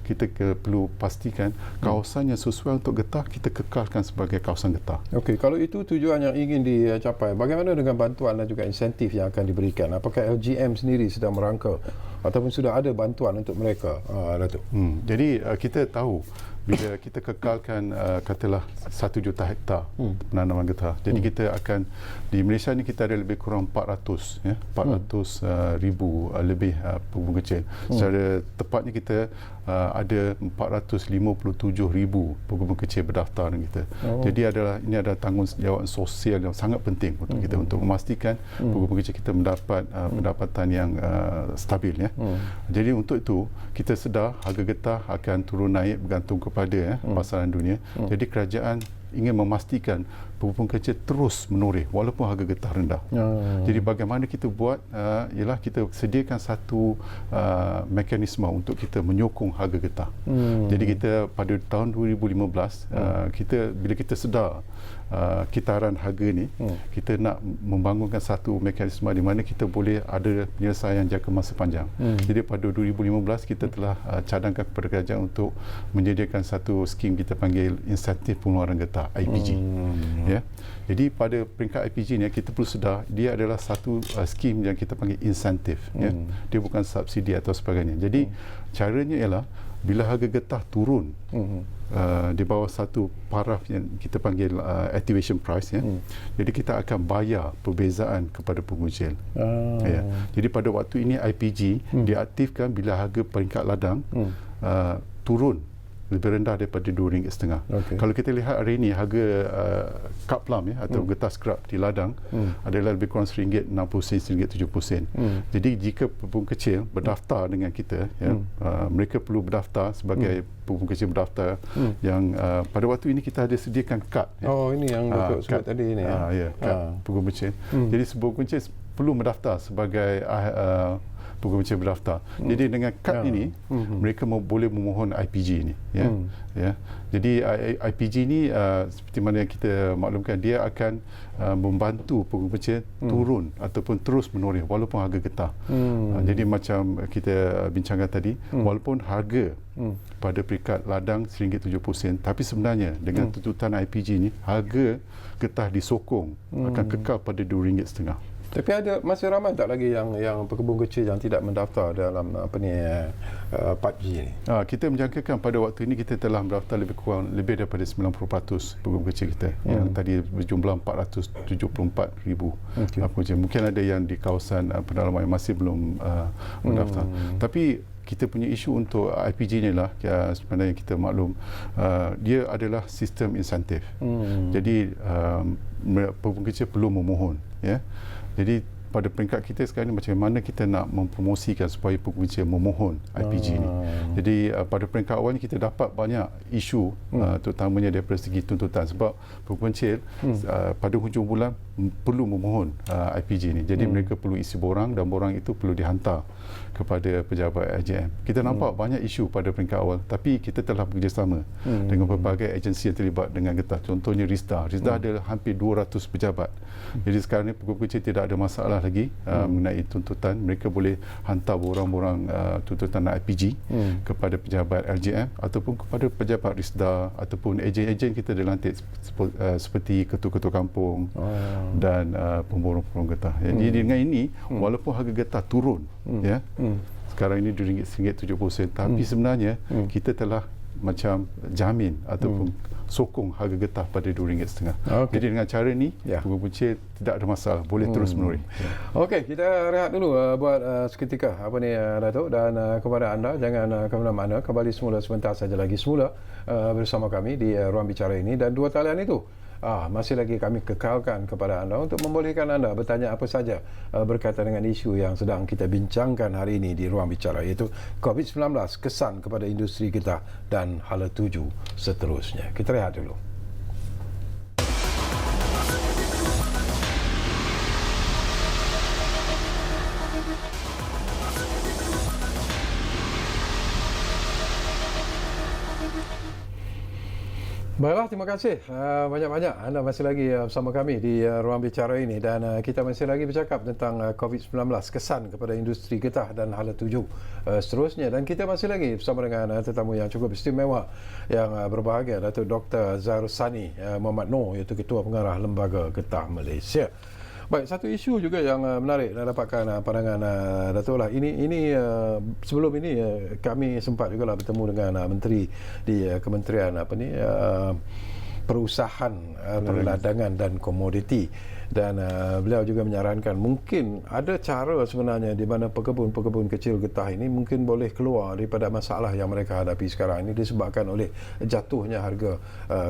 kita perlu pastikan kawasan yang sesuai untuk getah kita kekalkan sebagai kawasan getah. Okey, kalau itu tujuan yang ingin dicapai, bagaimana dengan bantuan dan juga insentif yang akan diberikan? Apakah LGM sendiri sedang merangka ataupun sudah ada bantuan untuk mereka, Datuk? Jadi kita tahu bila kita kekalkan katalah 1 juta hektar penanaman getah. Jadi kita akan di Malaysia ni kita ada lebih kurang 400 ya, 400 ribu lebih pokok kecil. Secara tepatnya kita ada 457 ribu pokok kecil berdaftar dengan kita. Jadi ini adalah tanggungjawab sosial yang sangat penting untuk kita untuk memastikan pokok kecil kita mendapat pendapatan yang stabil ya. Jadi untuk itu kita sedar harga getah akan turun naik bergantung kepada pasaran dunia. Jadi kerajaan ingin memastikan pokok kecil terus menoreh walaupun harga getah rendah. Jadi bagaimana kita buat ialah kita sediakan satu mekanisme untuk kita menyokong harga getah. Jadi kita pada tahun 2015 bila kita sedar kitaran harga ni, kita nak membangunkan satu mekanisme di mana kita boleh ada penyelesaian jangka masa panjang. Jadi pada 2015 kita telah cadangkan kepada kerajaan untuk menyediakan satu skim kita panggil insentif pengeluaran getah, IPG. Ya. Jadi pada peringkat IPG ni kita perlu sedar dia adalah satu skim yang kita panggil insentif ya. Dia bukan subsidi atau sebagainya. Jadi caranya ialah bila harga getah turun di bawah satu paraf yang kita panggil activation price ya. Jadi kita akan bayar perbezaan kepada pengucil. Ya. Jadi pada waktu ini IPG diaktifkan bila harga peringkat ladang turun lebih rendah daripada RM2.5. Kalau kita lihat hari ini harga cut plum ya atau getah scrub di ladang adalah lebih kurang RM1.60, RM1.70. Jadi jika pokok kecil berdaftar dengan kita ya, mereka perlu berdaftar sebagai pokok kecil berdaftar yang pada waktu ini kita ada sediakan kad ya. Ini yang Datuk sebut tadi ni ya, kad pokok kecil. Jadi pokok kecil perlu mendaftar sebagai pokok kecil berdaftar. Jadi dengan kad ini mereka boleh memohon IPG ini ya. Ya. Jadi IPG ini seperti mana yang kita maklumkan dia akan membantu pokok kecil turun ataupun terus menoreh walaupun harga getah. Jadi macam kita bincangkan tadi, walaupun harga pada peringkat ladang RM1.70, tapi sebenarnya dengan tuntutan IPG ini harga getah disokong akan kekal pada RM2.5. Tapi masih ramai tak lagi yang pekebun kecil yang tidak mendaftar dalam PAPG ni? Kita menjangkakan pada waktu ini kita telah mendaftar lebih daripada 90% pekebun kecil kita yang tadi berjumlah 474,000 pekebun kecil. Mungkin ada yang di kawasan pedalaman yang masih belum mendaftar. Tapi kita punya isu untuk IPG ni lah sebenarnya kita maklum dia adalah sistem insentif. Jadi pekebun kecil perlu memohon ya. Jadi pada peringkat kita sekarang ni macam mana kita nak mempromosikan supaya pekebun kecil memohon IPG ni. Jadi pada peringkat awal ni kita dapat banyak isu terutamanya daripada segi tuntutan sebab pekebun kecil pada hujung bulan perlu memohon IPG ni. Jadi mereka perlu isi borang dan borang itu perlu dihantar kepada pejabat LJM. Kita nampak banyak isu pada peringkat awal tapi kita telah bekerjasama dengan pelbagai agensi yang terlibat dengan getah. Contohnya RISDA. RISDA ada hampir 200 pejabat. Jadi sekarang ni pekebun kecil tidak ada masalah lagi mengenai tuntutan. Mereka boleh hantar borang-borang tuntutan IPG kepada pejabat LJM ataupun kepada pejabat RISDA ataupun ejen-ejen kita dilantik seperti ketua-ketua kampung dan pemborong-pemborong getah. Jadi dengan ini walaupun harga getah turun ya, sekarang ini RM1.70, tapi sebenarnya kita telah macam jamin ataupun sokong harga getah pada RM2.5. Jadi dengan cara ni pekebun kecil tidak ada masalah, boleh terus menoreh. Okey, kita rehat dulu buat seketika Datuk, dan kepada anda jangan ke mana-mana, kembali semula sebentar saja lagi semula bersama kami di ruang bicara ini, dan dua talian itu masih lagi kami kekalkan kepada anda untuk membolehkan anda bertanya apa saja berkaitan dengan isu yang sedang kita bincangkan hari ini di ruang bicara, iaitu COVID-19, kesan kepada industri kita dan hala tuju seterusnya. Kita rehat dulu. Baiklah, terima kasih banyak-banyak anda masih lagi bersama kami di ruang bicara ini, dan kita masih lagi bercakap tentang COVID-19, kesan kepada industri getah dan hala tuju seterusnya, dan kita masih lagi bersama dengan tetamu yang cukup istimewa yang berbahagia, Datuk Dr. Zairul Sani Muhammad Noor, iaitu Ketua Pengarah Lembaga Getah Malaysia. Baik, satu isu juga yang menarik nak dapatkan pandangan Datuk lah. Ini sebelum ini kami sempat juga lah bertemu dengan menteri di Kementerian Perusahaan Perdagangan dan Komoditi, dan beliau juga menyarankan mungkin ada cara sebenarnya di mana pekebun-pekebun kecil getah ini mungkin boleh keluar daripada masalah yang mereka hadapi sekarang ini disebabkan oleh jatuhnya harga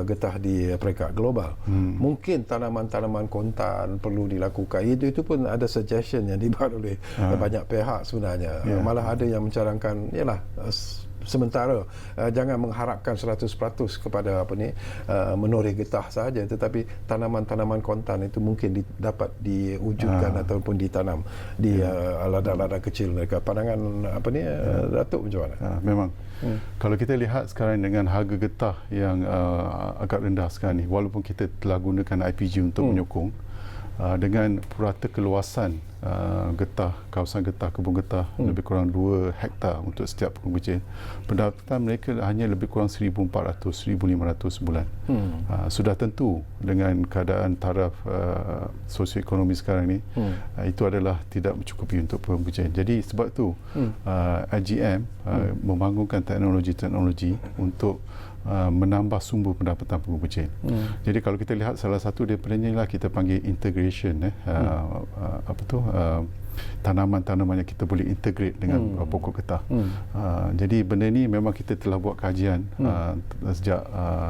getah di peringkat global. Mungkin tanaman-tanaman kontan perlu dilakukan. Itu pun ada suggestion yang dibuat oleh banyak pihak sebenarnya. Malah ada yang mencarangkan ialah sementara jangan mengharapkan 100% kepada menoreh getah saja, tetapi tanaman-tanaman kontan itu mungkin dapat diwujudkan ataupun ditanam di ladang-ladang kecil mereka. Pandangan Datuk macam mana? Memang kalau kita lihat sekarang dengan harga getah yang agak rendah sekarang ni, walaupun kita telah gunakan IPG untuk menyokong, dengan purata keluasan getah, kawasan getah, kebun getah lebih kurang 2 hektar untuk setiap pekebun kecil, pendapatan mereka hanya lebih kurang 1,400-1,500 sebulan. Sudah tentu dengan keadaan taraf sosioekonomi sekarang ni, itu adalah tidak mencukupi untuk pekebun kecil. Jadi sebab tu IGM membangunkan teknologi-teknologi untuk menambah sumber pendapatan pekebun kecil. Jadi kalau kita lihat salah satu daripadanya lah kita panggil integration, tanaman-tanaman yang kita boleh integrate dengan pokok getah. Jadi benda ni memang kita telah buat kajian sejak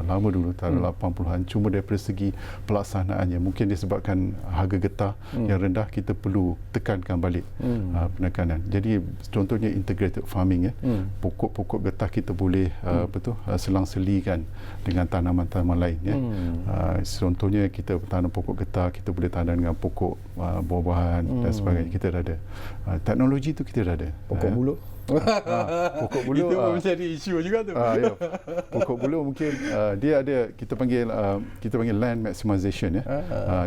lama dulu, tahun 80-an. Cuma daripada segi pelaksanaannya, mungkin disebabkan harga getah yang rendah, kita perlu tekankan balik penekanan. Jadi contohnya integrated farming, pokok-pokok getah kita boleh selang-selikan dengan tanaman-tanaman lain. Contohnya kita tanam pokok getah, kita boleh tanam dengan pokok buah-buahan dan sebagainya. Kita dah ada teknologi itu, kita dah ada pokok bulu. Pokok bulu itu menjadi isu juga tu. Ya. Pokok bulu mungkin dia ada, kita panggil land maximization,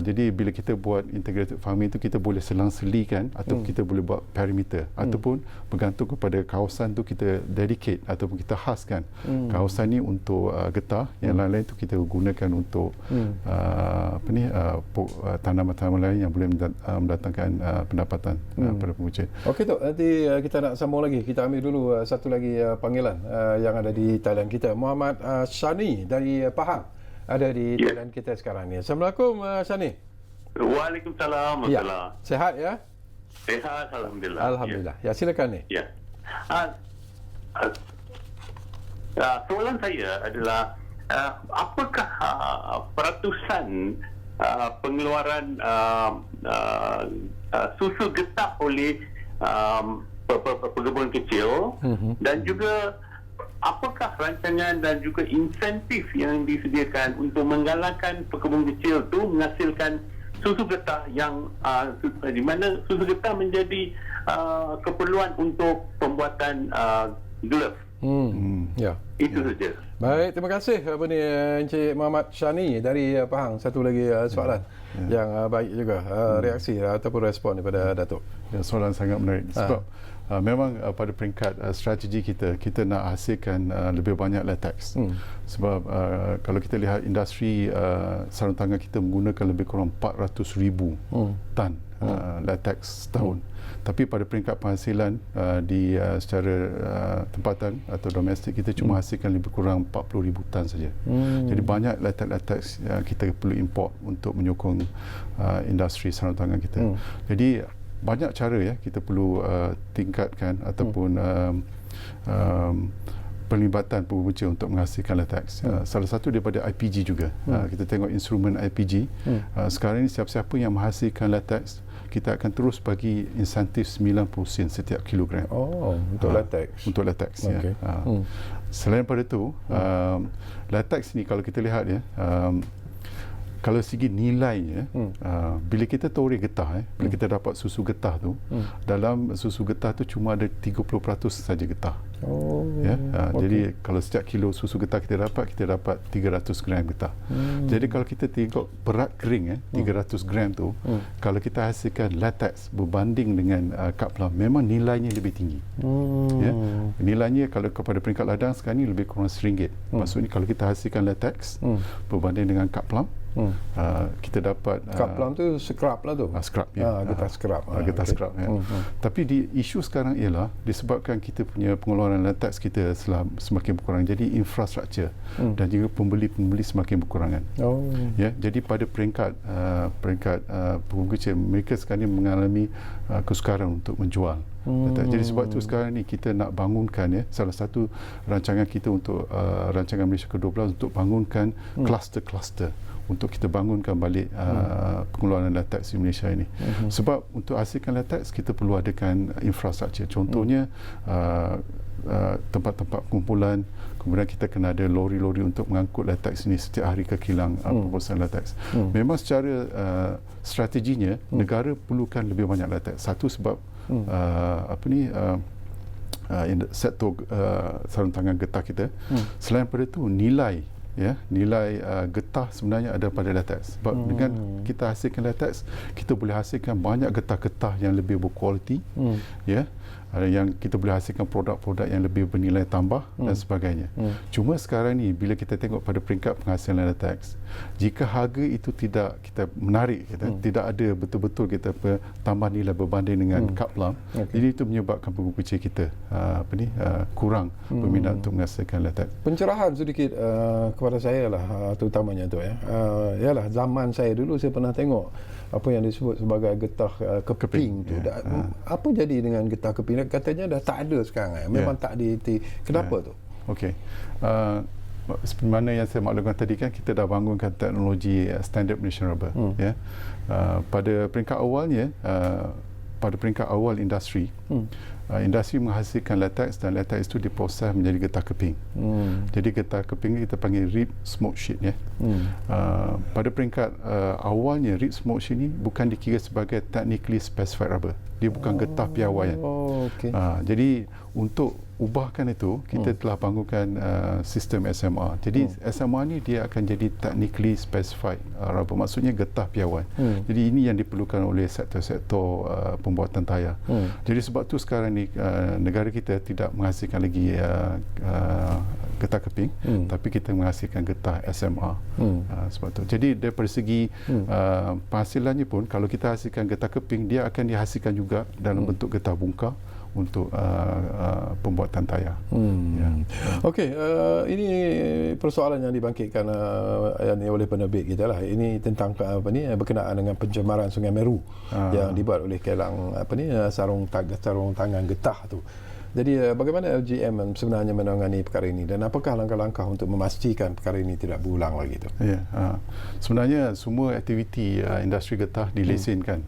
jadi bila kita buat integrated farming itu, kita boleh selang-selikan atau kita boleh buat perimeter, ataupun bergantung kepada kawasan tu kita dedicate ataupun kita khaskan kawasan ni untuk getah, yang lain-lain tu kita gunakan untuk tanaman-tanaman lain yang boleh mendatangkan pendapatan pada pengucil. Okey Tok, nanti kita nak sambung lagi. Kita ambil dulu satu lagi panggilan yang ada di talian kita. Muhammad Shani dari Pahang ada di talian kita sekarang ni. Assalamualaikum Shani. Waalaikumsalam. Ya. Sehat ya? Sehat, alhamdulillah. Alhamdulillah. Ya, silakan ni. Ya. Soalan saya adalah apakah peratusan pengeluaran susu getah oleh pekebun kecil, dan juga apakah rancangan dan juga insentif yang disediakan untuk menggalakkan pekebun kecil tu menghasilkan susu getah yang di mana susu getah menjadi keperluan untuk pembuatan glove. Ya. Itu saja. Baik, terima kasih Encik Muhammad Shani dari Pahang. Satu lagi soalan yang baik juga, reaksi ataupun respon daripada Datuk. Ya, soalan sangat menarik. Sebab memang pada peringkat strategi kita nak hasilkan lebih banyak latex. Sebab kalau kita lihat industri sarung tangan kita menggunakan lebih kurang 400,000 tan latex setahun. Tapi pada peringkat penghasilan secara tempatan atau domestik, kita cuma hasilkan lebih kurang 40,000 tan saja. Jadi banyak latex yang kita perlu import untuk menyokong industri sarung tangan kita. Jadi banyak cara kita perlu tingkatkan ataupun pelibatan pembuca untuk menghasilkan latex. Salah satu daripada IPG juga. Kita tengok instrumen IPG. Sekarang ini siapa-siapa yang menghasilkan latex, kita akan terus bagi insentif 90 sen setiap kilogram. Untuk latex. Untuk latex. Okay. Selain daripada itu, latex ni kalau kita lihat kalau segi nilainya, bila kita toreh getah, bila kita dapat susu getah tu, dalam susu getah tu cuma ada 30% saja getah. Jadi kalau setiap kilo susu getah kita dapat 300 gram getah. Jadi kalau kita tengok berat kering 300 gram tu, kalau kita hasilkan latex berbanding dengan kad plum, memang nilainya lebih tinggi. Nilainya kalau kepada peringkat ladang sekarang ni lebih kurang RM1. Maksudnya kalau kita hasilkan latex berbanding dengan kad plum, kita dapat Kaplam tu scrap lah tu. Scrap, ya. Getah scrap. Getah scrap, ya. Tapi isu sekarang ialah disebabkan kita punya pengeluaran latex kita semakin berkurang, jadi infrastruktur dan juga pembeli-pembeli semakin berkurangan. Ya, jadi pada peringkat pengguna kecil, mereka sekarang ini mengalami kesukaran untuk menjual. Jadi sebab itu sekarang ni kita nak bangunkan, salah satu rancangan kita untuk rancangan Malaysia ke-12 untuk bangunkan kluster-kluster untuk kita bangunkan balik pengeluaran latex di Malaysia ini. Sebab untuk hasilkan latex kita perlu adakan infrastruktur. Contohnya tempat-tempat kumpulan, kemudian kita kena ada lori-lori untuk mengangkut latex ini setiap hari ke kilang pemrosesan latex. Memang secara strateginya negara perlukan lebih banyak latex. Satu sebab sektor sarung tangan getah kita. Selain daripada itu, nilai getah sebenarnya ada pada latex. Sebab dengan kita hasilkan latex, kita boleh hasilkan banyak getah-getah yang lebih berkualiti, yang kita boleh hasilkan produk-produk yang lebih bernilai tambah dan sebagainya. Cuma sekarang ni bila kita tengok pada peringkat penghasilan latex, jika harga itu tidak kita menarik, tidak ada betul-betul kita tambah nilai berbanding dengan kaplam, jadi itu menyebabkan pengguna kecil kita kurang berminat untuk menghasilkan latex. Pencerahan sedikit kepada saya lah, terutamanya tu ialah zaman saya dulu saya pernah tengok apa yang disebut sebagai getah keping tu. Apa jadi dengan getah keping? Katanya dah tak ada sekarang. Memang tak kenapa tu? Okey. Seperti mana yang saya maklumkan tadi kan, kita dah bangunkan teknologi standard Malaysian rubber. Pada peringkat awalnya, pada peringkat awal industri, industri menghasilkan latex dan latex itu diproses menjadi getah keping. Jadi getah keping ni kita panggil rib smoke sheet. Pada peringkat awalnya, rib smoke sheet ni bukan dikira sebagai technically specified rubber. Dia bukan getah piawai. Jadi untuk ubahkan itu, kita telah bangunkan sistem SMR. Jadi SMR ni dia akan jadi technically specified rubber, maksudnya getah piawai. Jadi ini yang diperlukan oleh sektor-sektor pembuatan tayar. Jadi sebab tu sekarang ni negara kita tidak menghasilkan lagi getah keping, tapi kita menghasilkan getah SMR. Sebab tu. Jadi daripada segi penghasilannya pun, kalau kita hasilkan getah keping, dia akan dihasilkan juga dalam bentuk getah bungkar untuk pembuatan tayar. Okey, ini persoalan yang dibangkitkan oleh penerbit kita lah. Ini tentang berkenaan dengan pencemaran Sungai Meru yang dibuat oleh kilang sarung tangan getah tu. Jadi bagaimana LGM sebenarnya menangani perkara ini, dan apakah langkah-langkah untuk memastikan perkara ini tidak berulang lagi tu? Sebenarnya semua aktiviti industri getah dilesenkan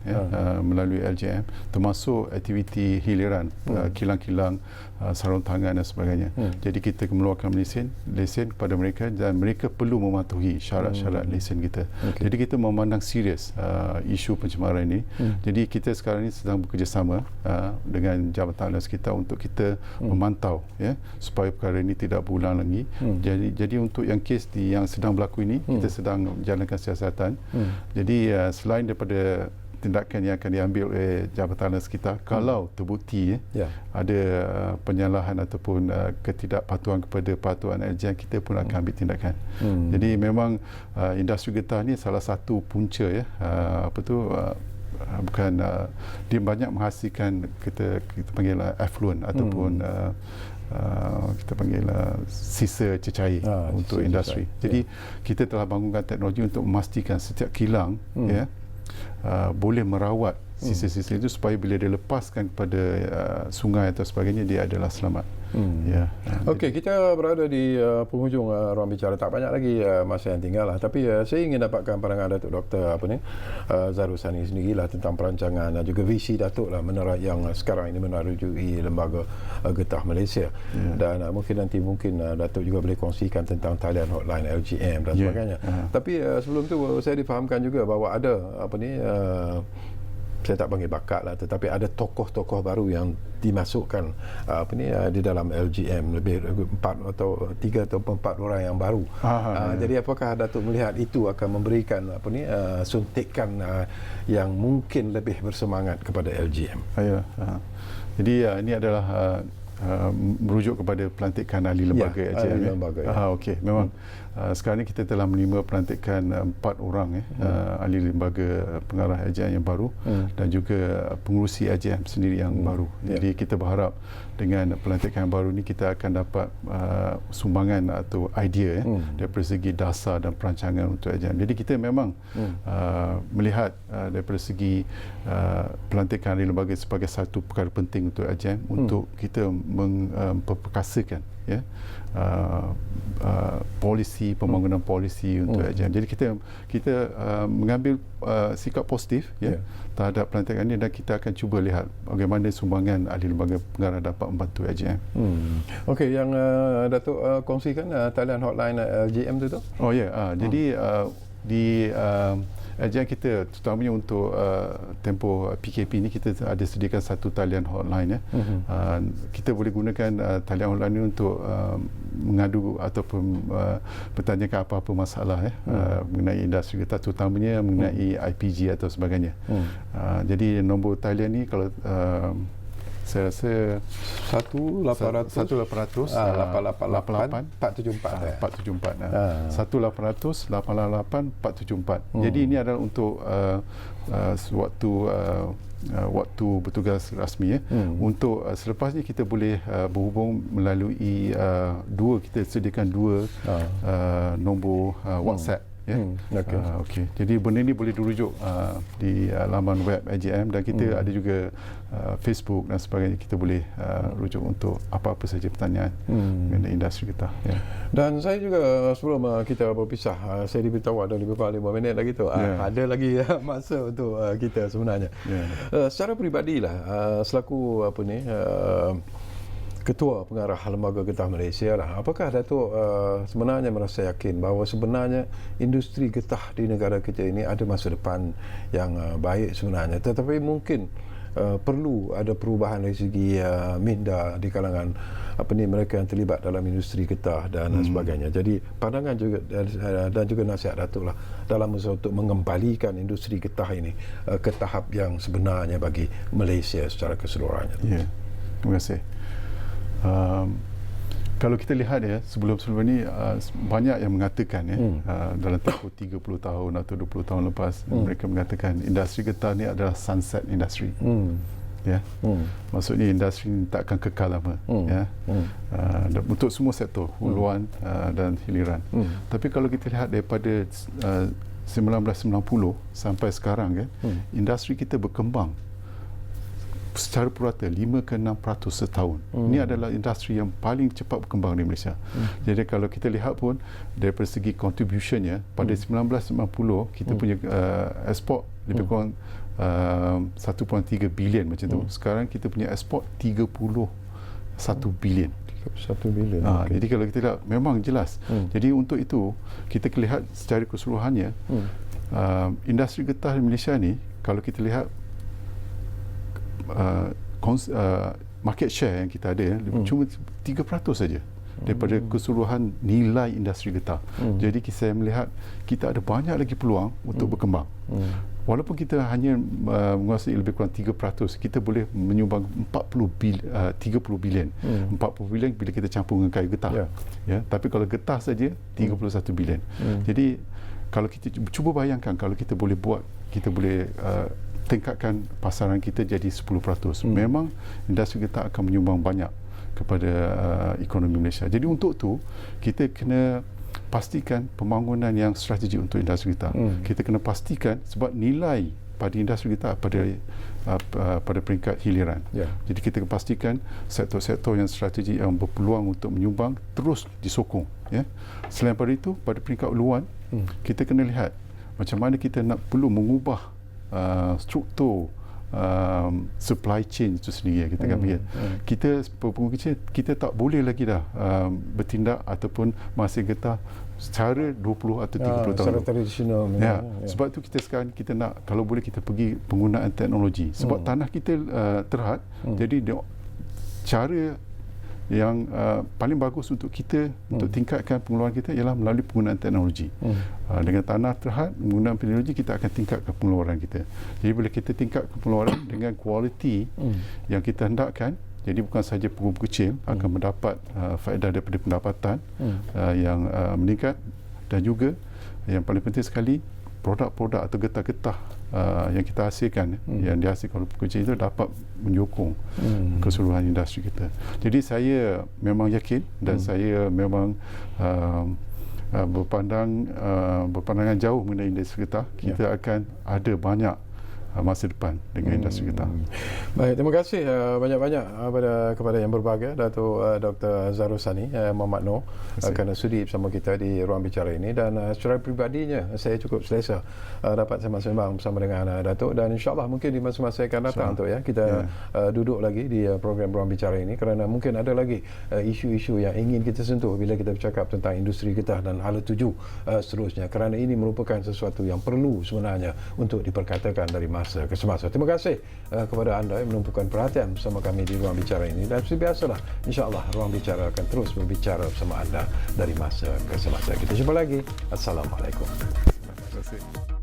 melalui LGM, termasuk aktiviti hiliran kilang-kilang sarung tangan dan sebagainya. Jadi kita mengeluarkan lesen kepada mereka dan mereka perlu mematuhi syarat-syarat lesen kita. Jadi kita memandang serius isu pencemaran ini. Jadi kita sekarang ini sedang bekerjasama dengan jabatan LS kita untuk kita memantau supaya perkara ini tidak berulang lagi. Jadi untuk yang kes yang sedang berlaku ini, kita sedang menjalankan siasatan. Jadi selain daripada tindakan yang akan diambil oleh jabatan LS kita, kalau terbukti ada penyalahan ataupun ketidakpatuhan kepada patuhan LGM, kita pun akan ambil tindakan. Jadi memang industri getah ni salah satu punca bukan dia banyak menghasilkan kita panggil effluent ataupun kita panggil sisa cecair untuk industri. Jadi kita telah bangunkan teknologi untuk memastikan setiap kilang boleh merawat sisa-sisa itu supaya bila dia lepaskan kepada sungai atau sebagainya, dia adalah selamat. Okey, kita berada di penghujung ruang bicara. Tak banyak lagi masa yang tinggal lah. Tapi saya ingin dapatkan pandangan Datuk Dr. Zahrul Sani sendirilah tentang perancangan dan juga visi Datuk lah yang sekarang ini menerujui Lembaga Getah Malaysia. Dan mungkin Datuk juga boleh kongsikan tentang talian hotline LGM dan sebagainya. Tapi sebelum tu saya difahamkan juga bahawa ada saya tak panggil bakat lah, tetapi ada tokoh-tokoh baru yang dimasukkan di dalam LGM, lebih 3 atau 4 orang yang baru. Jadi apakah Datuk melihat itu akan memberikan suntikan yang mungkin lebih bersemangat kepada LGM? Jadi ini adalah merujuk kepada pelantikan ahli lembaga AJM. Okey, memang sekarang ni kita telah menerima pelantikan 4 orang ahli lembaga pengarah AJM yang baru dan juga pengurusi AJM sendiri yang baru. Jadi kita berharap dengan pelantikan yang baru ni kita akan dapat sumbangan atau idea daripada segi dasar dan perancangan untuk AJM. Jadi kita memang melihat daripada segi pelantikan ahli lembaga sebagai satu perkara penting untuk AJM untuk kita memperkasakan polisi, pembangunan polisi untuk AJM. Jadi kita mengambil sikap positif terhadap pelantikan ini dan kita akan cuba lihat bagaimana sumbangan ahli lembaga pengarah dapat membantu AJM. Okey, yang Datuk kongsikan talian hotline LGM tu? Oh ya, jadi di AJM kita terutamanya untuk tempoh PKP ni kita ada sediakan satu talian hotline kita boleh gunakan talian hotline ni untuk mengadu ataupun bertanyakan apa-apa masalah mengenai industri kita, terutamanya mengenai IPG atau sebagainya. Jadi nombor talian ni kalau saya rasa 1800 474 1-800-874. Jadi ini adalah untuk waktu bertugas rasmi untuk selepas ni kita boleh berhubung melalui kita sediakan 2 nombor WhatsApp. Okey. Jadi benda ni boleh dirujuk di laman web AJM dan kita ada juga Facebook dan sebagainya. Kita boleh rujuk untuk apa-apa saja pertanyaan mengenai industri kita. Dan saya juga sebelum kita berpisah, saya diberitahu ada lebih kurang 5 minit lagi tu. Ada lagi masa untuk kita sebenarnya. Secara peribadilah selaku Ketua Pengarah Lembaga Getah Malaysia lah. Apakah Datuk sebenarnya merasa yakin bahawa sebenarnya industri getah di negara kita ini ada masa depan yang baik sebenarnya, tetapi mungkin perlu ada perubahan dari segi minda di kalangan mereka yang terlibat dalam industri getah dan sebagainya. Jadi pandangan juga dan juga nasihat Datuk lah dalam usaha untuk mengembalikan industri getah ini ke tahap yang sebenarnya bagi Malaysia secara keseluruhannya. Terima kasih. Kalau kita lihat sebelum-sebelum ni banyak yang mengatakan dalam tempoh 30 tahun atau 20 tahun lepas mereka mengatakan industri getah ni adalah sunset industry. Maksudnya industri ni tak akan kekal lama untuk semua sektor huluan dan hiliran. Tapi kalau kita lihat daripada 1990 sampai sekarang industri kita berkembang secara purata 5 ke 6% setahun. Ini adalah industri yang paling cepat berkembang di Malaysia. Jadi kalau kita lihat pun daripada segi contributionnya pada 1990 kita punya ekspor lebih kurang 1.3 bilion macam tu. Sekarang kita punya ekspor 31 bilion. 1 bilion. Jadi kalau kita lihat memang jelas. Jadi untuk itu kita lihat secara keseluruhannya industri getah di Malaysia ni kalau kita lihat market share yang kita ada cuma 3% saja daripada keseluruhan nilai industri getah. Jadi saya melihat kita ada banyak lagi peluang untuk berkembang. Walaupun kita hanya menguasai lebih kurang 3%, kita boleh menyumbang 30 bilion. 40 bilion bila kita campur dengan kayu getah. Tapi kalau getah saja 31 bilion. Jadi kalau kita cuba bayangkan kalau kita boleh buat, kita boleh tingkatkan pasaran kita jadi 10%. Memang industri getah akan menyumbang banyak kepada ekonomi Malaysia. Jadi untuk tu kita kena pastikan pembangunan yang strategik untuk industri getah. Kita kena pastikan sebab nilai pada industri getah pada peringkat hiliran. Jadi kita kena pastikan sektor-sektor yang strategik yang berpeluang untuk menyumbang terus disokong. Selain daripada itu pada peringkat huluan kita kena lihat macam mana kita nak perlu mengubah struktur supply chain itu sendiri. Kita akan lihat kita pengguna kecil kita tak boleh lagi dah bertindak ataupun masih getah secara 20 atau 30 tahun secara tradisional sebab tu kita sekarang kita nak kalau boleh kita pergi penggunaan teknologi sebab tanah kita terhad. Jadi cara yang paling bagus untuk kita untuk tingkatkan pengeluaran kita ialah melalui penggunaan teknologi. Dengan tanah terhad, menggunakan teknologi kita akan tingkatkan pengeluaran kita. Jadi bila kita tingkatkan pengeluaran dengan kualiti yang kita hendakkan, Jadi bukan sahaja pengusaha kecil akan mendapat faedah daripada pendapatan yang meningkat, dan juga yang paling penting sekali, produk-produk atau getah-getah yang kita hasilkan, yang dihasilkan oleh pengusaha itu dapat menyokong keseluruhan industri kita. Jadi saya memang yakin dan saya memang berpandangan jauh mengenai industri getah. Kita akan ada banyak masa depan dengan industri kita. Baik, terima kasih banyak-banyak kepada yang berbahagia, Dato' Dr. Zarul Sani Muhammad Noor, kerana sudi bersama kita di ruang bicara ini, dan secara pribadinya saya cukup selesa dapat sembang bersama dengan Dato', dan insyaAllah mungkin di masa-masa akan datang kita duduk lagi di program ruang bicara ini, kerana mungkin ada lagi isu-isu yang ingin kita sentuh bila kita bercakap tentang industri getah dan hala tuju seterusnya, kerana ini merupakan sesuatu yang perlu sebenarnya untuk diperkatakan dari masa ke semasa. Terima kasih kepada anda yang menumpukan perhatian bersama kami di ruang bicara ini, dan seperti biasalah, insyaAllah ruang bicara akan terus berbicara bersama anda dari masa ke semasa. Kita jumpa lagi. Assalamualaikum. Terima kasih.